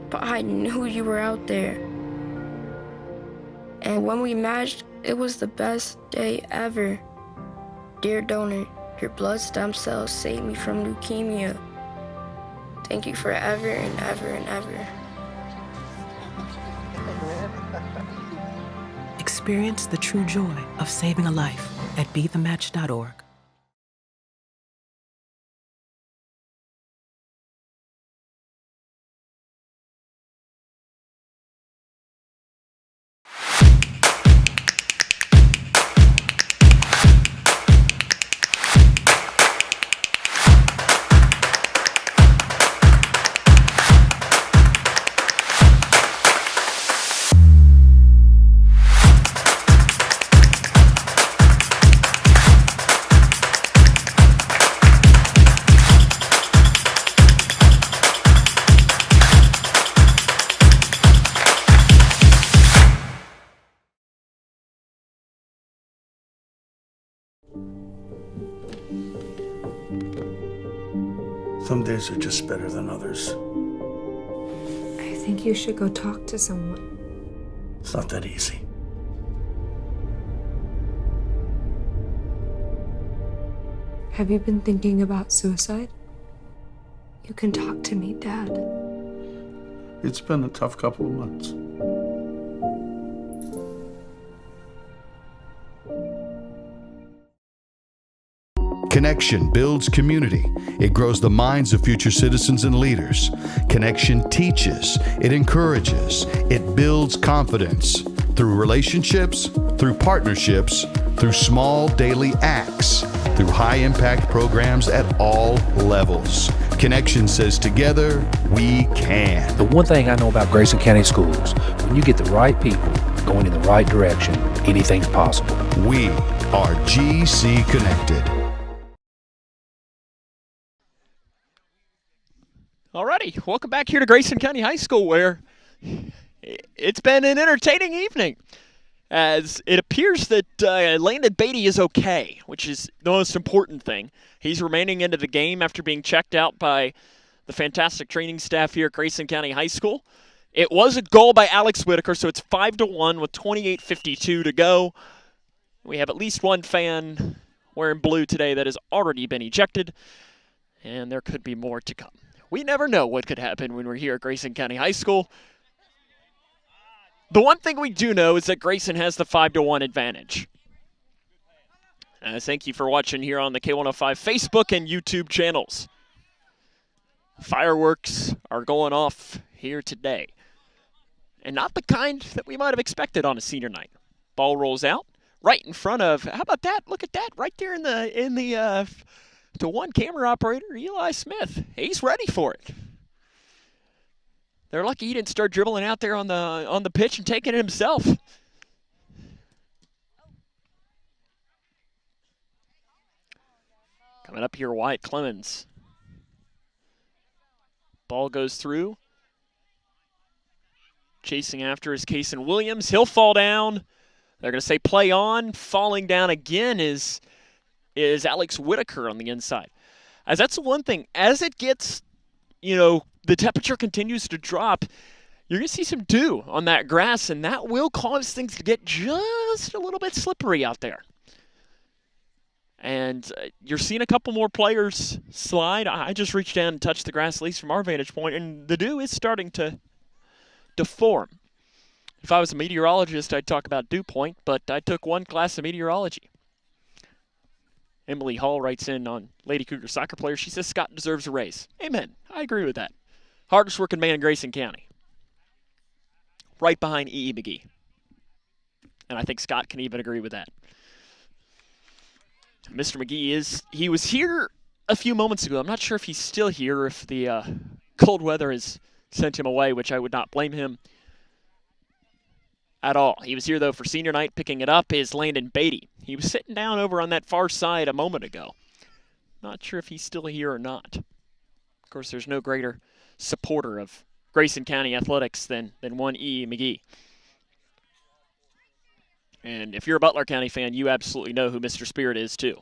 But I knew you were out there. And when we matched, it was the best day ever. Dear donor, your blood stem cells saved me from leukemia. Thank you forever and ever and ever. Experience the true joy of saving a life at BeTheMatch.org. Some days are just better than others. I think you should go talk to someone. It's not that easy. Have you been thinking about suicide? You can talk to me, Dad. It's been a tough couple of months. Connection builds community. It grows the minds of future citizens and leaders. Connection teaches. It encourages. It builds confidence through relationships, through partnerships, through small daily acts, through high-impact programs at all levels. Connection says together, we can. The one thing I know about Grayson County Schools, when you get the right people going in the right direction, anything's possible. We are GC Connected. Alrighty, welcome back here to Grayson County High School, where it's been an entertaining evening, as it appears that Landon Beatty is okay, which is the most important thing. He's remaining into the game after being checked out by the fantastic training staff here at Grayson County High School. It was a goal by Alex Whitaker, so it's 5-1 with 28:52 to go. We have at least one fan wearing blue today that has already been ejected, and there could be more to come. We never know what could happen when we're here at Grayson County High School. The one thing we do know is that Grayson has the 5-1 advantage. Thank you for watching here on the K105 Facebook and YouTube channels. Fireworks are going off here today, and not the kind that we might have expected on a senior night. Ball rolls out right in front of, how about that? Look at that, right there in the to one camera operator, Eli Smith. He's ready for it. They're lucky he didn't start dribbling out there on the pitch and taking it himself. Coming up here, Wyatt Clemens. Ball goes through. Chasing after is Kason Williams. He'll fall down. They're going to say play on. Falling down again is Alex Whitaker on the inside. As that's the one thing, as it gets, the temperature continues to drop, you're going to see some dew on that grass, and that will cause things to get just a little bit slippery out there. And you're seeing a couple more players slide. I just reached down and touched the grass, at least from our vantage point, and the dew is starting to form. If I was a meteorologist, I'd talk about dew point, but I took one class of meteorology. Emily Hall writes in on Lady Cougar soccer player. She says Scott deserves a raise. Amen. I agree with that. Hardest working man in Grayson County. Right behind E.E. McGee. And I think Scott can even agree with that. Mr. McGee he was here a few moments ago. I'm not sure if he's still here or if the cold weather has sent him away, which I would not blame him at all. He was here, though, for senior night. Picking it up is Landon Beatty. He was sitting down over on that far side a moment ago. Not sure if he's still here or not. Of course, there's no greater supporter of Grayson County athletics than one E. McGee. And if you're a Butler County fan, you absolutely know who Mr. Spirit is, too.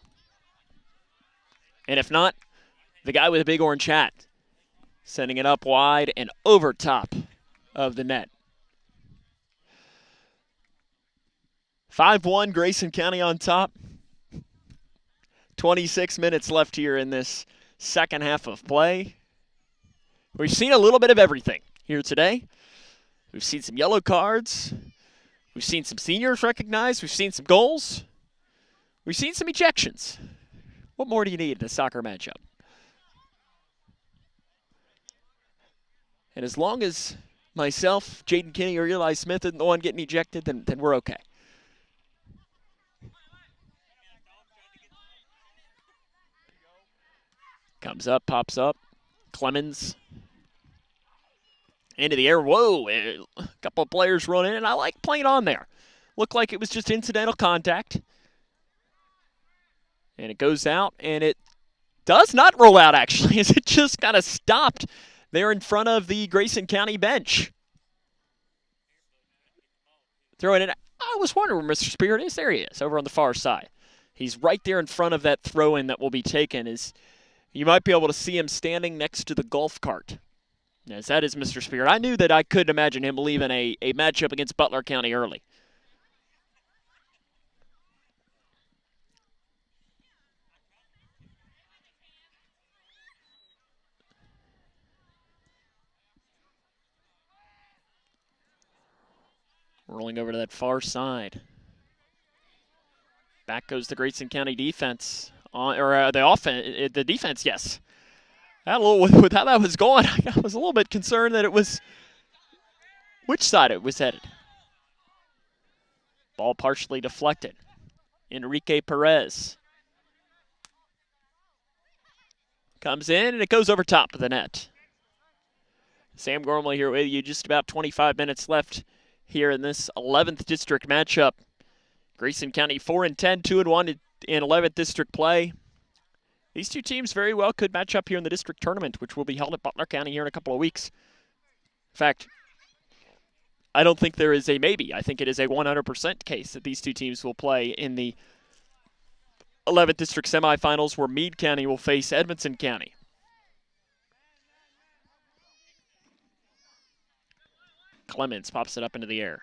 And if not, the guy with a big orange hat, sending it up wide and over top of the net. 5-1, Grayson County on top. 26 minutes left here in this second half of play. We've seen a little bit of everything here today. We've seen some yellow cards. We've seen some seniors recognized. We've seen some goals. We've seen some ejections. What more do you need in a soccer matchup? And as long as myself, Jaden Kinney, or Eli Smith isn't the one getting ejected, then we're okay. Comes up, pops up. Clemens into the air. Whoa, a couple of players run in, and I like playing on there. Looked like it was just incidental contact. And it goes out, and it does not roll out, actually, as it just kind of stopped there in front of the Grayson County bench. Throwing it. I was wondering where Mr. Spirit is. There he is, over on the far side. He's right there in front of that throw-in that will be taken. You might be able to see him standing next to the golf cart. Yes, that is Mr. Spirit. I knew that I couldn't imagine him leaving a matchup against Butler County early. Rolling over to that far side. Back goes the Grayson County defense. The defense, yes. With how that was going, I was a little bit concerned that it was which side it was headed. Ball partially deflected. Enrique Perez comes in, and it goes over top of the net. Sam Gormley here with you. Just about 25 minutes left here in this 11th district matchup. Grayson County 4-10, 2-1 in 11th district play. These two teams very well could match up here in the district tournament, which will be held at Butler County here in a couple of weeks. In fact, I don't think there is a maybe. I think it is a 100% case that these two teams will play in the 11th district semifinals, where Meade County will face Edmonson County. Clemens pops it up into the air.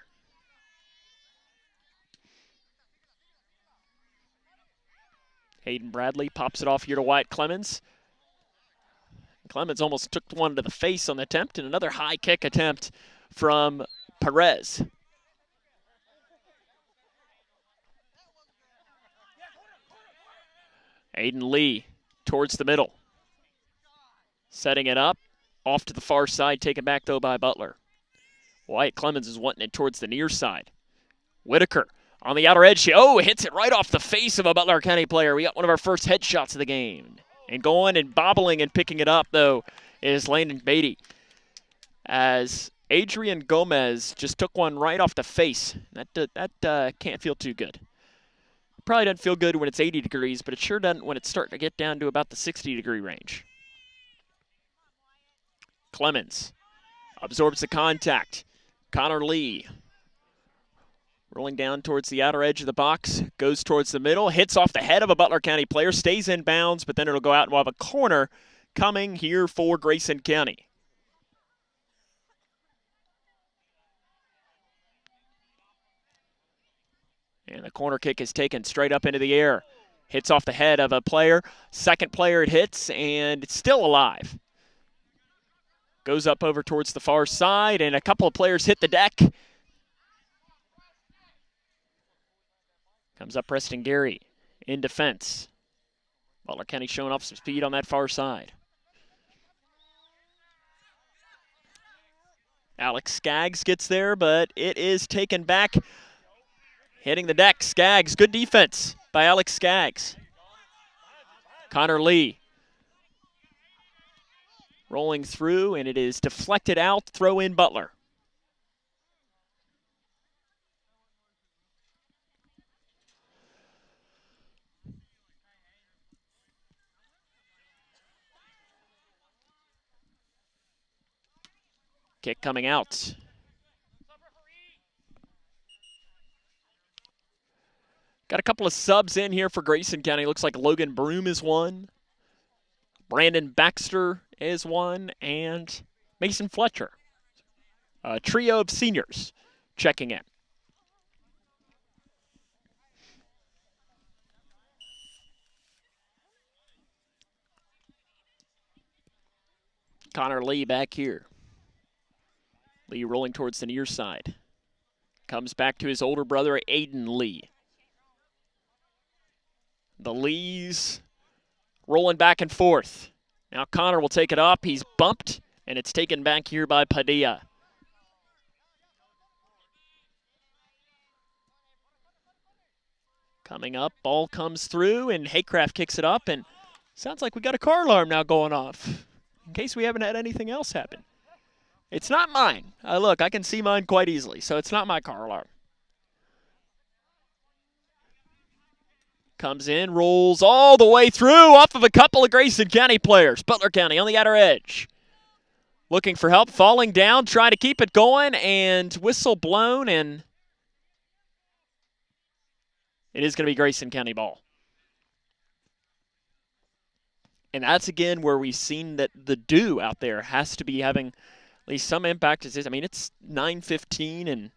Hayden Bradley pops it off here to Wyatt Clemens. Clemens almost took one to the face on the attempt, and another high kick attempt from Perez. Aiden Lee towards the middle. Setting it up. Off to the far side, taken back though by Butler. Wyatt Clemens is wanting it towards the near side. Whitaker on the outer edge. Hits it right off the face of a Butler County player. We got one of our first headshots of the game. And going and bobbling and picking it up, though, is Landon Beatty. As Adrian Gomez just took one right off the face. That can't feel too good. Probably doesn't feel good when it's 80 degrees, but it sure doesn't when it's starting to get down to about the 60-degree range. Clemens absorbs the contact. Connor Lee rolling down towards the outer edge of the box, goes towards the middle, hits off the head of a Butler County player, stays in bounds, but then it'll go out and we'll have a corner coming here for Grayson County. And the corner kick is taken straight up into the air. Hits off the head of a player. Second player it hits, and it's still alive. Goes up over towards the far side, and a couple of players hit the deck. Comes up Preston Gary in defense. Butler County showing off some speed on that far side. Alex Skaggs gets there, but it is taken back. Hitting the deck, Skaggs. Good defense by Alex Skaggs. Connor Lee rolling through, and it is deflected out. Throw in Butler. Kick coming out. Got a couple of subs in here for Grayson County. Looks like Logan Broom is one. Brandon Baxter is one, and Mason Fletcher. A trio of seniors checking in. Connor Lee back here. Lee rolling towards the near side. Comes back to his older brother, Aiden Lee. The Lees rolling back and forth. Now Connor will take it up. He's bumped, and it's taken back here by Padilla. Coming up, ball comes through, and Haycraft kicks it up, and sounds like we got a car alarm now going off, in case we haven't had anything else happen. It's not mine. Look, I can see mine quite easily, so it's not my car alarm. Comes in, rolls all the way through off of a couple of Grayson County players. Butler County on the outer edge. Looking for help, falling down, trying to keep it going, and whistle blown, and it is going to be Grayson County ball. And that's, again, where we've seen that the dew out there has to be having at least some impact. I mean, it's 9:15 and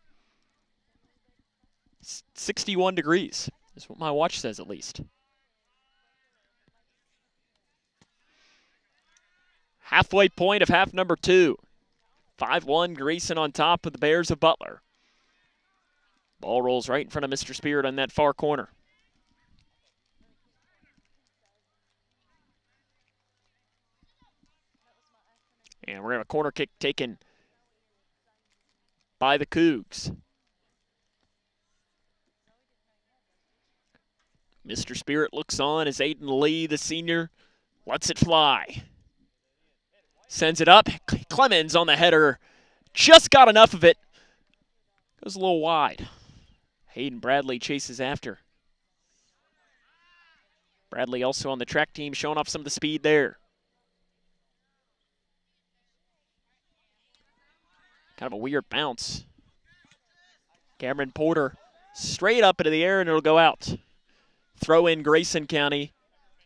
61 degrees. That's what my watch says, at least. Halfway point of half number 2. 5-1, Grayson on top with the Bears of Butler. Ball rolls right in front of Mr. Spirit on that far corner. And we're going to have a corner kick taken by the Cougs. Mr. Spirit looks on as Aiden Lee, the senior, lets it fly. Sends it up. Clemens on the header. Just got enough of it. Goes a little wide. Hayden Bradley chases after. Bradley also on the track team, showing off some of the speed there. Kind of a weird bounce. Cameron Porter straight up into the air, and it'll go out. Throw in Grayson County.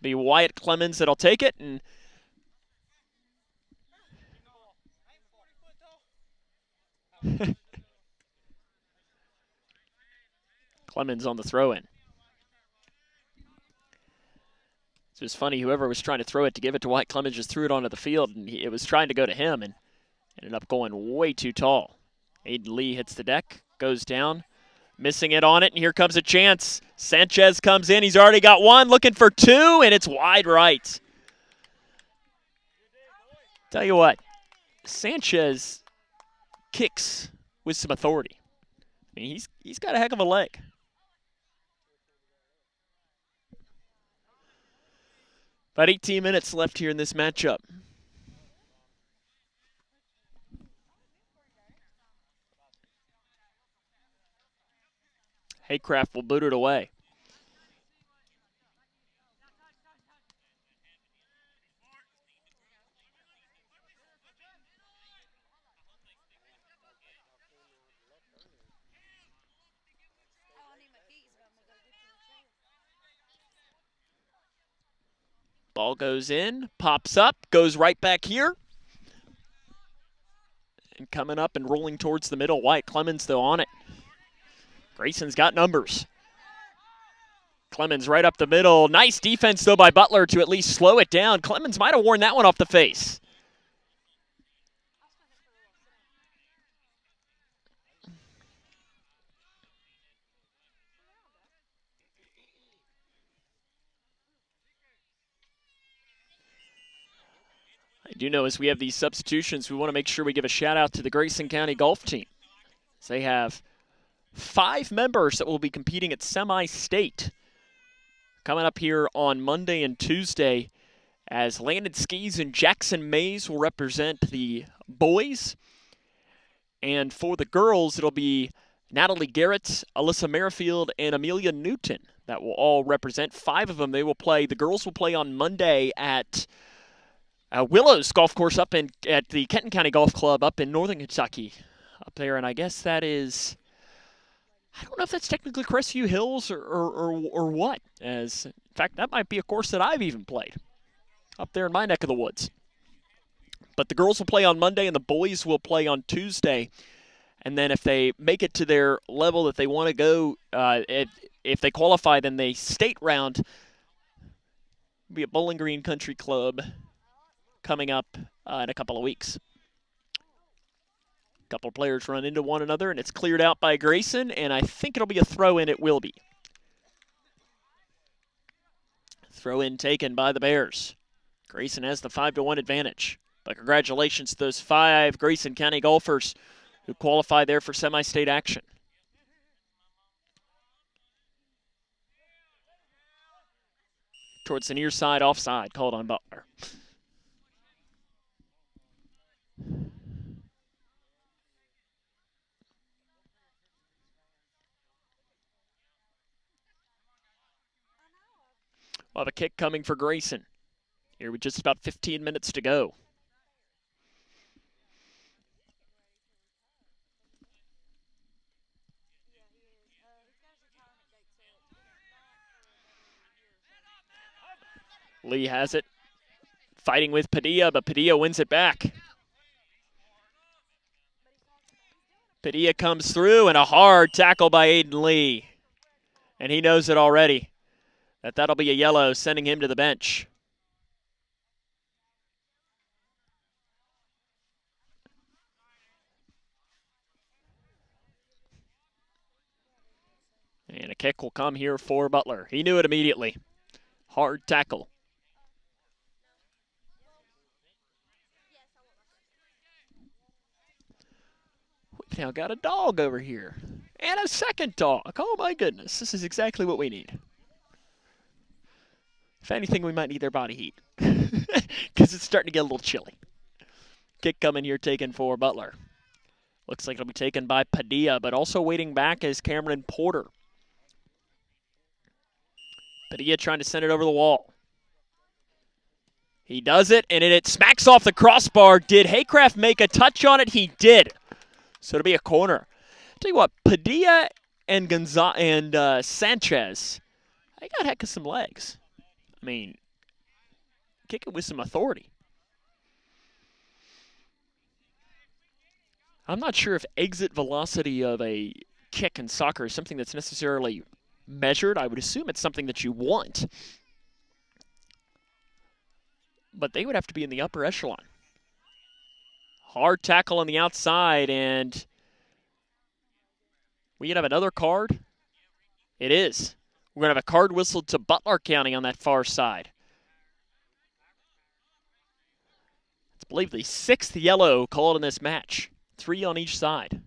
Be Wyatt Clemens that'll take it, and Clemens on the throw-in. So it's funny, whoever was trying to throw it to give it to Wyatt Clemens just threw it onto the field, and it was trying to go to him and ended up going way too tall. Aiden Lee hits the deck, goes down, missing it on it, and here comes a chance. Sanchez comes in. He's already got one, looking for two, and it's wide right. Tell you what, Sanchez kicks with some authority. I mean, he's got a heck of a leg. About 18 minutes left here in this matchup. Haycraft will boot it away. Ball goes in, pops up, goes right back here. And coming up and rolling towards the middle, Wyatt Clemens though on it. Grayson's got numbers. Clemens right up the middle. Nice defense, though, by Butler to at least slow it down. Clemens might have worn that one off the face. I do know as we have these substitutions, we want to make sure we give a shout-out to the Grayson County golf team. So they have 5 members that will be competing at semi-state coming up here on Monday and Tuesday, as Landon Skis and Jackson Mays will represent the boys. And for the girls, it'll be Natalie Garrett, Alyssa Merrifield, and Amelia Newton that will all represent. 5 of them they will play. The girls will play on Monday at Willows Golf Course up at the Kenton County Golf Club up in northern Kentucky up there. And I guess that is, I don't know if that's technically Crestview Hills or what. As in fact, that might be a course that I've even played. up there in my neck of the woods. But the girls will play on Monday and the boys will play on Tuesday. And then if they make it to their level that they want to go, if they qualify, then the state round will be at Bowling Green Country Club coming up in a couple of weeks. A couple of players run into one another, and it's cleared out by Grayson, and I think it'll be a throw-in. It will be. Throw-in taken by the Bears. Grayson has the 5-1 advantage. But congratulations to those 5 Grayson County golfers who qualify there for semi-state action. Towards the near side, offside, called on Butler. We'll have a kick coming for Grayson. Here with just about 15 minutes to go. Lee has it. Fighting with Padilla, but Padilla wins it back. Padilla comes through, and a hard tackle by Aiden Lee. And he knows it already. That'll be a yellow, sending him to the bench. And a kick will come here for Butler. He knew it immediately. Hard tackle. We've now got a dog over here. And a second dog. Oh my goodness. This is exactly what we need. If anything, we might need their body heat. Because it's starting to get a little chilly. Kick coming here taken for Butler. Looks like it'll be taken by Padilla, but also waiting back is Cameron Porter. Padilla trying to send it over the wall. He does it, and it smacks off the crossbar. Did Haycraft make a touch on it? He did. So it'll be a corner. Tell you what, Padilla and Sanchez, they got a heck of some legs. I mean, kick it with some authority. I'm not sure if exit velocity of a kick in soccer is something that's necessarily measured. I would assume it's something that you want. But they would have to be in the upper echelon. Hard tackle on the outside, and we could have another card. It is. We're going to have a card whistled to Butler County on that far side. It's, I believe, the 6th yellow called in this match. 3 on each side.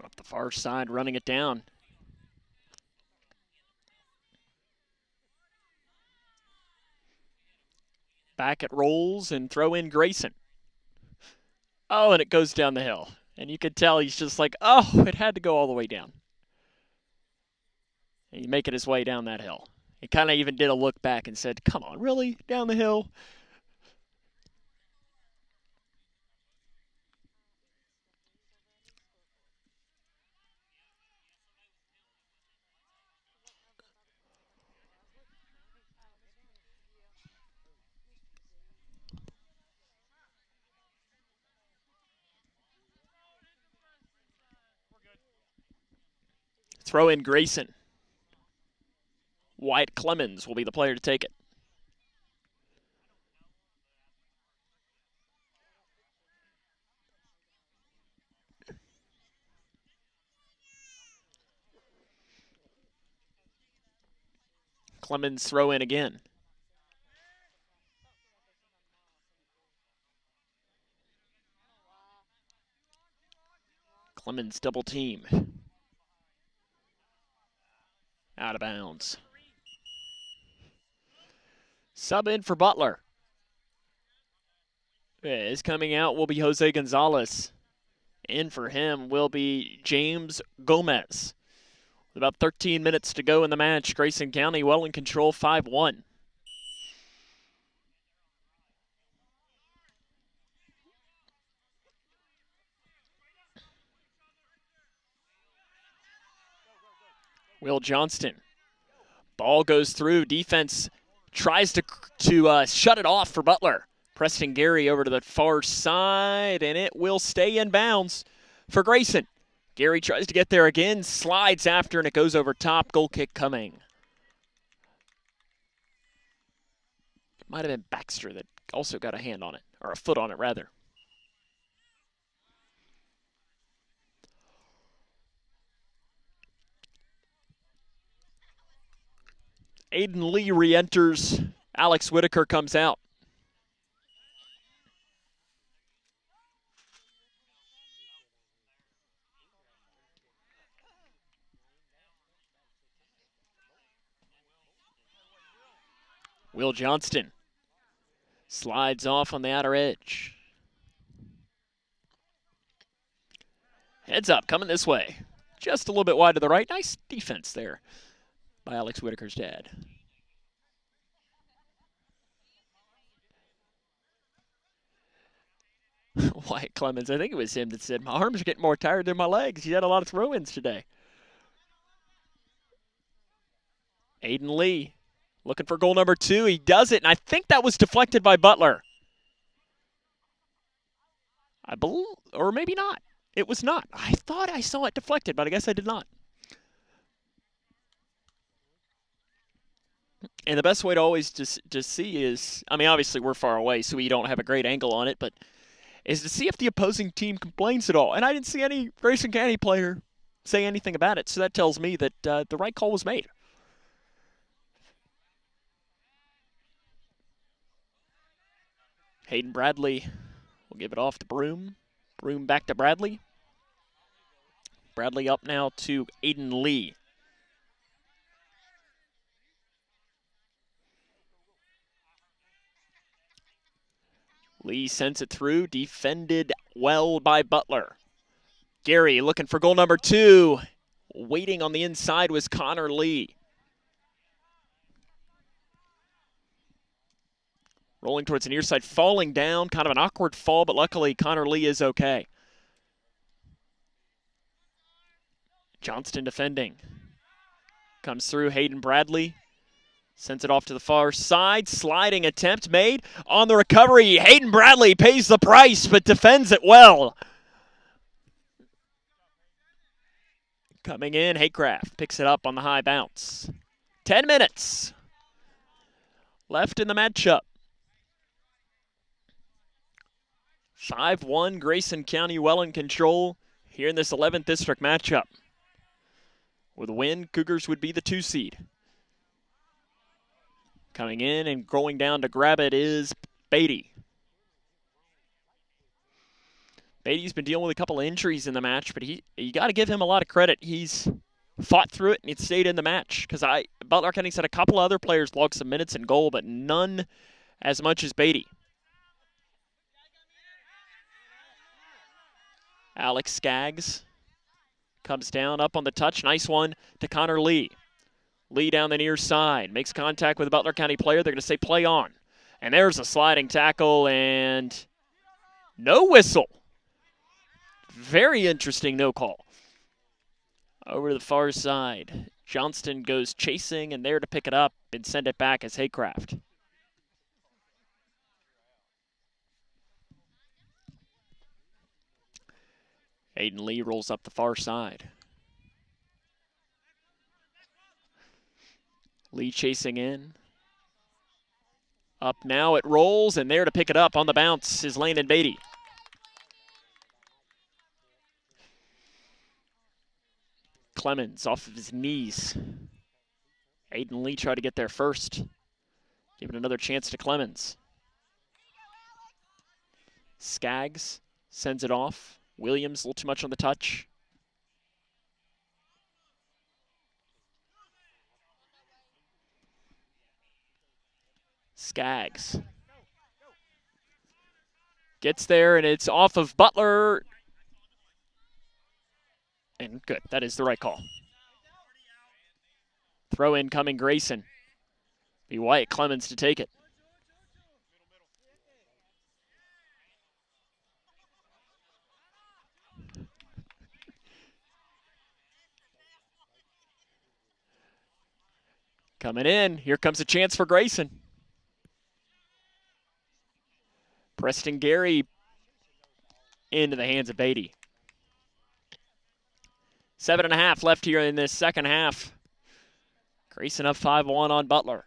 Up the far side, running it down. Back it rolls and throw in Grayson. Oh, and it goes down the hill. And you could tell he's just like, oh, it had to go all the way down. And he's making his way down that hill. He kind of even did a look back and said, come on, really? Down the hill? Throw in Grayson. Wyatt Clemens will be the player to take it. Clemens throw in again. Clemens double team. Out of bounds. Sub in for Butler. Is coming out will be Jose Gonzalez. In for him will be James Gomez. With about 13 minutes to go in the match, Grayson County well in control, 5-1. Will Johnston. Ball goes through. Defense tries to shut it off for Butler. Preston Gary over to the far side, and it will stay in bounds for Grayson. Gary tries to get there again, slides after, and it goes over top. Goal kick coming. It might have been Baxter that also got a hand on it, or a foot on it, rather. Aiden Lee re-enters. Alex Whitaker comes out. Will Johnston slides off on the outer edge. Heads up, coming this way. Just a little bit wide to the right. Nice defense there by Alex Whitaker's dad. Wyatt Clemens, I think it was him that said, my arms are getting more tired than my legs. He's had a lot of throw-ins today. Aiden Lee looking for goal number 2. He does it, and I think that was deflected by Butler. I believe, or maybe not. It was not. I thought I saw it deflected, but I guess I did not. And the best way to always to see is, I mean, obviously we're far away, so we don't have a great angle on it, but is to see if the opposing team complains at all. And I didn't see any Grayson County player say anything about it, so that tells me that the right call was made. Hayden Bradley will give it off to Broom. Broom back to Bradley. Bradley up now to Aiden Lee. Lee sends it through, defended well by Butler. Gary looking for goal number 2. Waiting on the inside was Connor Lee. Rolling towards the near side, falling down, kind of an awkward fall, but luckily Connor Lee is okay. Johnston defending. Comes through, Hayden Bradley. Sends it off to the far side. Sliding attempt made on the recovery. Hayden Bradley pays the price, but defends it well. Coming in, Haycraft picks it up on the high bounce. 10 minutes left in the matchup. 5-1, Grayson County well in control here in this 11th district matchup. With a win, Cougars would be the 2 seed. Coming in and going down to grab it is Beatty. Beatty's been dealing with a couple of injuries in the match, but you got to give him a lot of credit. He's fought through it and it stayed in the match. Because Butler County said a couple of other players logged some minutes in goal, but none as much as Beatty. Alex Skaggs comes down up on the touch. Nice one to Connor Lee. Lee down the near side. Makes contact with a Butler County player. They're going to say play on. And there's a sliding tackle and no whistle. Very interesting no call. Over to the far side. Johnston goes chasing and there to pick it up and send it back as Haycraft. Aiden Lee rolls up the far side. Lee chasing in. Up now, it rolls, and there to pick it up on the bounce is Landon Beatty. Clemens off of his knees. Aiden Lee tried to get there first. Giving another chance to Clemens. Skaggs sends it off. Williams a little too much on the touch. Skaggs gets there, and it's off of Butler. And good. That is the right call. Throw in coming Grayson. Be Wyatt Clemens to take it. Coming in. Here comes a chance for Grayson. Preston Gary into the hands of Beatty. 7.5 left here in this second half. Grayson up 5-1 on Butler.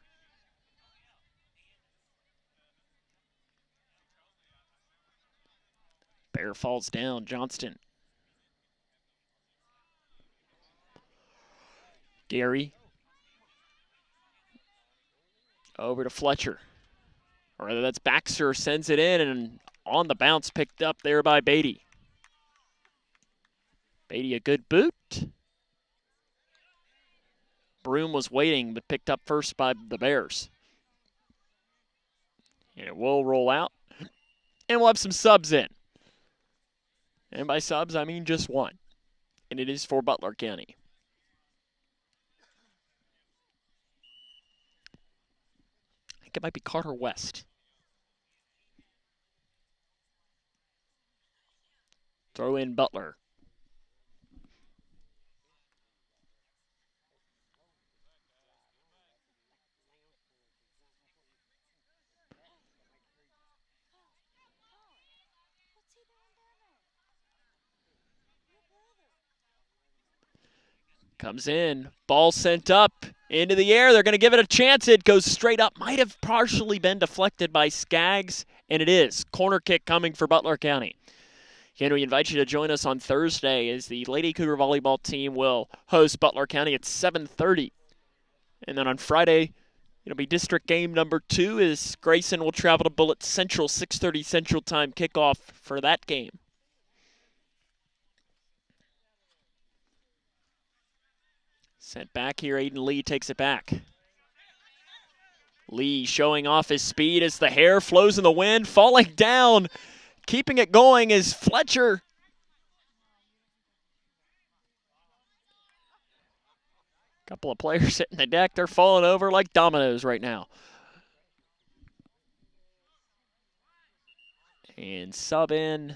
Bear falls down. Johnston. Gary. Over to Fletcher. Or whether that's Baxter, sends it in, and on the bounce picked up there by Beatty. Beatty a good boot. Broom was waiting, but picked up first by the Bears. And it will roll out. And we'll have some subs in. And by subs, I mean just one. And it is for Butler County. I think it might be Carter West. Throw in Butler. Comes in. Ball sent up into the air. They're going to give it a chance. It goes straight up. Might have partially been deflected by Skaggs, and it is. Corner kick coming for Butler County. Again, we invite you to join us on Thursday as the Lady Cougar volleyball team will host Butler County at 7:30. And then on Friday, it'll be district game number 2 as Grayson will travel to Bullitt Central, 6:30 Central Time kickoff for that game. Sent back here, Aiden Lee takes it back. Lee showing off his speed as the hair flows in the wind, falling down. Keeping it going is Fletcher. Couple of players hitting the deck. They're falling over like dominoes right now. And sub in.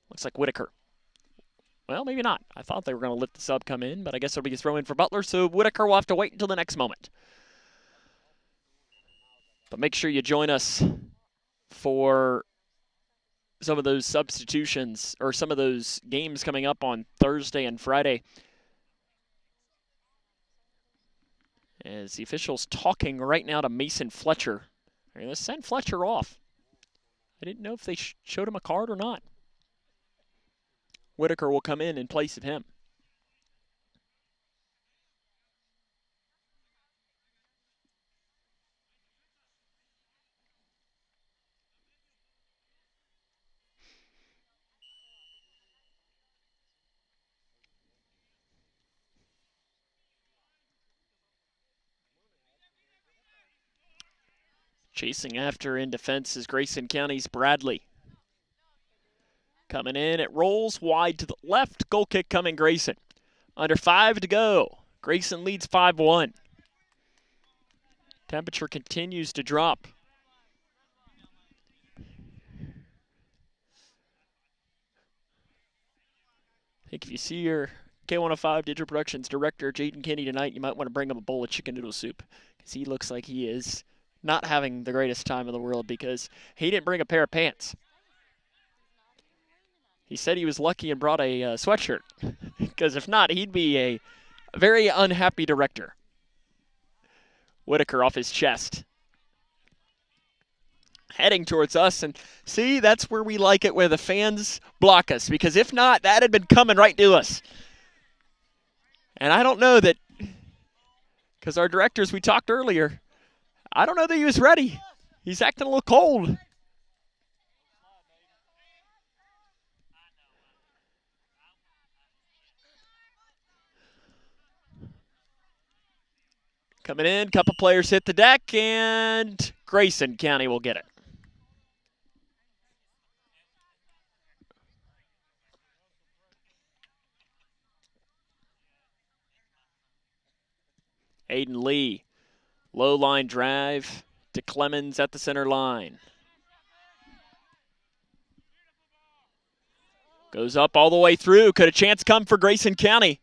Looks like Whitaker. Well, maybe not. I thought they were going to let the sub come in, but I guess it'll be a throw in for Butler, so Whitaker will have to wait until the next moment. But make sure you join us for some of those substitutions or some of those games coming up on Thursday and Friday. As the officials talking right now to Mason Fletcher. They're going to send Fletcher off. I didn't know if they showed him a card or not. Whitaker will come in place of him. Chasing after in defense is Grayson County's Bradley. Coming in, it rolls wide to the left. Goal kick coming Grayson. Under 5 to go. Grayson leads 5-1. Temperature continues to drop. I think if you see your K105 Digital Productions director, Jaden Kinney, tonight, you might want to bring him a bowl of chicken noodle soup. Because he looks like he is not having the greatest time in the world because he didn't bring a pair of pants. He said he was lucky and brought a sweatshirt, because if not, he'd be a very unhappy director. Whitaker off his chest. Heading towards us, and see, that's where we like it, where the fans block us, because if not, that had been coming right to us. And I don't know that, because our directors, we talked earlier, I don't know that he was ready. He's acting a little cold. Coming in, couple players hit the deck, and Grayson County will get it. Aiden Lee, low line drive to Clemens at the center line. Goes up all the way through. Could a chance come for Grayson County?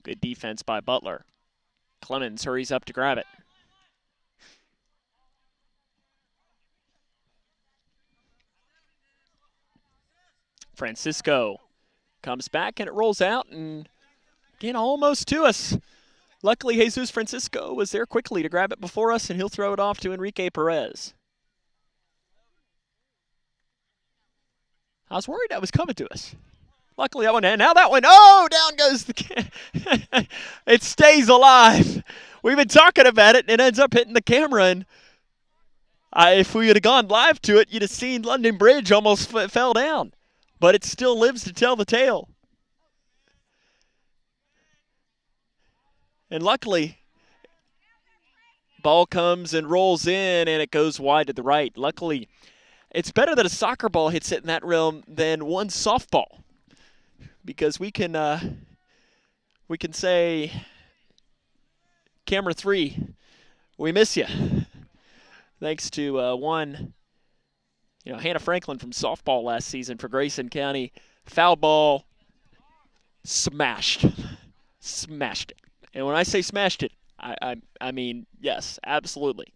Good defense by Butler. Clemens hurries up to grab it. Francisco comes back and it rolls out and again almost to us. Luckily, Jesus Francisco was there quickly to grab it before us and he'll throw it off to Enrique Perez. I was worried that was coming to us. Luckily, that one, and now that one, oh, down goes the it stays alive. We've been talking about it, and it ends up hitting the camera, and if we had gone live to it, you'd have seen London Bridge almost fell down. But it still lives to tell the tale. And luckily, ball comes and rolls in, and it goes wide to the right. Luckily, it's better that a soccer ball hits it in that realm than one softball. Because we can say, camera 3, we miss you. Thanks to one, Hannah Franklin from softball last season for Grayson County. Foul ball, smashed it. And when I say smashed it, I mean yes, absolutely.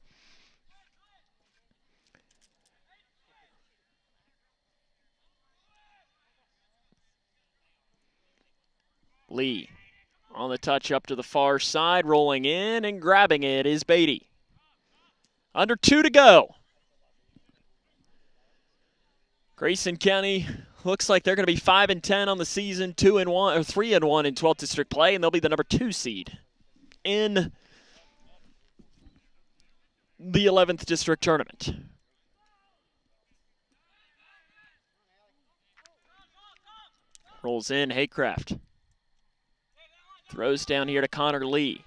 Lee on the touch up to the far side, rolling in and grabbing it is Beatty. Under 2 to go. Grayson County looks like they're going to be 5-10 on the season, 2-1 or 3-1 in 12th district play, and they'll be the number 2 seed in the 11th district tournament. Rolls in, Haycraft. Throws down here to Connor Lee.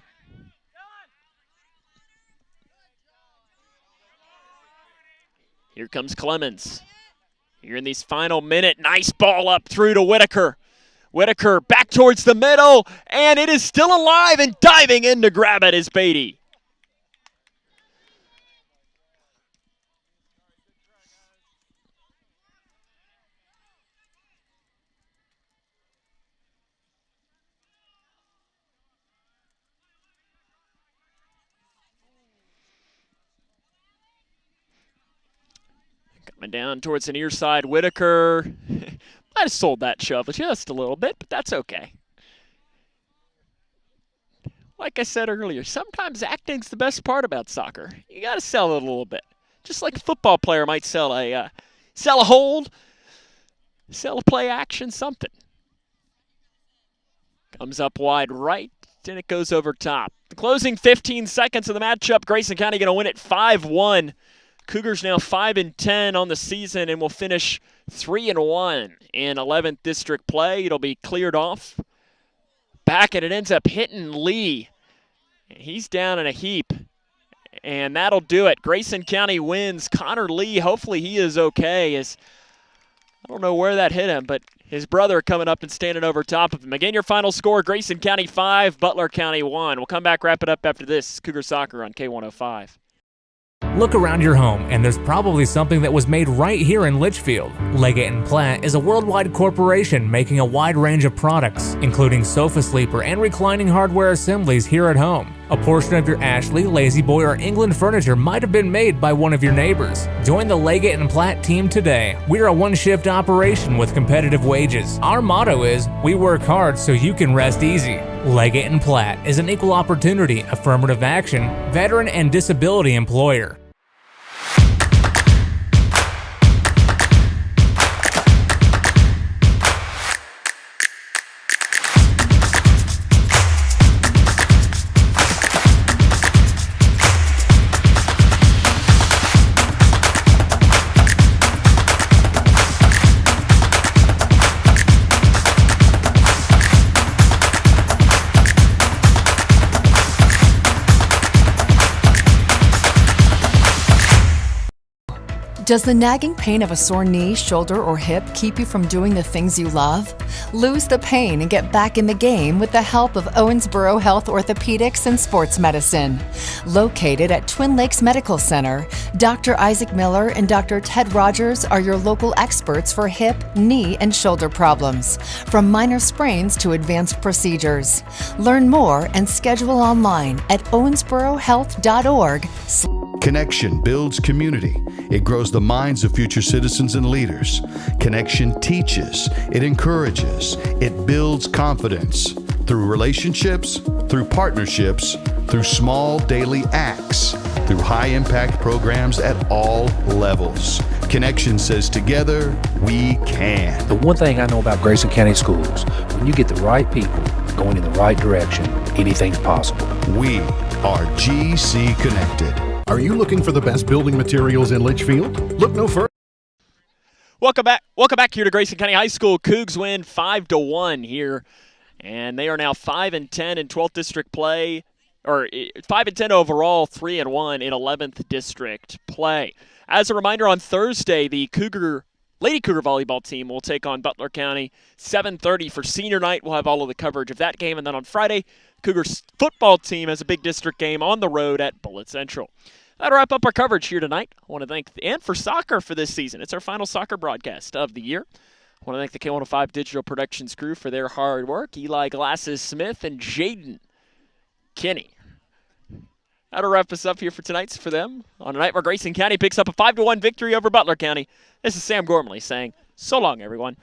Here comes Clemens. Here in these final minute, nice ball up through to Whitaker. Whitaker back towards the middle, and it is still alive and diving in to grab it is Beatty. Coming down towards the near side, Whitaker. Might have sold that shove just a little bit, but that's okay. Like I said earlier, sometimes acting's the best part about soccer. You got to sell it a little bit. Just like a football player might sell a hold, sell a play action, something. Comes up wide right, and it goes over top. The closing 15 seconds of the matchup, Grayson County going to win it 5-1. Cougars now 5-10 on the season and will finish 3-1 in 11th district play. It'll be cleared off. Back, and it ends up hitting Lee. He's down in a heap, and that'll do it. Grayson County wins. Connor Lee, hopefully he is okay. I don't know where that hit him, but his brother coming up and standing over top of him. Again, your final score, Grayson County 5, Butler County 1. We'll come back, wrap it up after this. Cougar Soccer on K105. Look around your home, and there's probably something that was made right here in Litchfield. Leggett & Platt is a worldwide corporation making a wide range of products, including sofa sleeper and reclining hardware assemblies here at home. A portion of your Ashley, Lazy Boy, or England furniture might have been made by one of your neighbors. Join the Leggett & Platt team today. We're a one-shift operation with competitive wages. Our motto is, we work hard so you can rest easy. Leggett & Platt is an equal opportunity, affirmative action, veteran, and disability employer. Does the nagging pain of a sore knee, shoulder, or hip keep you from doing the things you love? Lose the pain and get back in the game with the help of Owensboro Health Orthopedics and Sports Medicine. Located at Twin Lakes Medical Center, Dr. Isaac Miller and Dr. Ted Rogers are your local experts for hip, knee, and shoulder problems, from minor sprains to advanced procedures. Learn more and schedule online at owensborohealth.org. Connection builds community. It grows the minds of future citizens and leaders. Connection teaches. It encourages. It builds confidence. Through relationships, through partnerships, through small daily acts, through high-impact programs at all levels. Connection says together, we can. The one thing I know about Grayson County Schools, when you get the right people going in the right direction, anything's possible. We are GC Connected. Are you looking for the best building materials in Litchfield? Look no further. Welcome back here to Grayson County High School. Cougs win 5-1 here, and they are now 5-10 in 12th district play, or 5-10 overall, 3-1 in 11th district play. As a reminder, on Thursday, the Lady Cougar volleyball team will take on Butler County, 7:30 for senior night. We'll have all of the coverage of that game, and then on Friday, Cougars football team has a big district game on the road at Bullitt Central. That'll wrap up our coverage here tonight. I want to thank and for soccer for this season. It's our final soccer broadcast of the year. I want to thank the K105 Digital Productions crew for their hard work. Eli Glasses Smith and Jaden Kinney. That'll wrap us up here for tonight's for them. On a night where Grayson County picks up a 5-1 victory over Butler County. This is Sam Gormley saying, so long, everyone.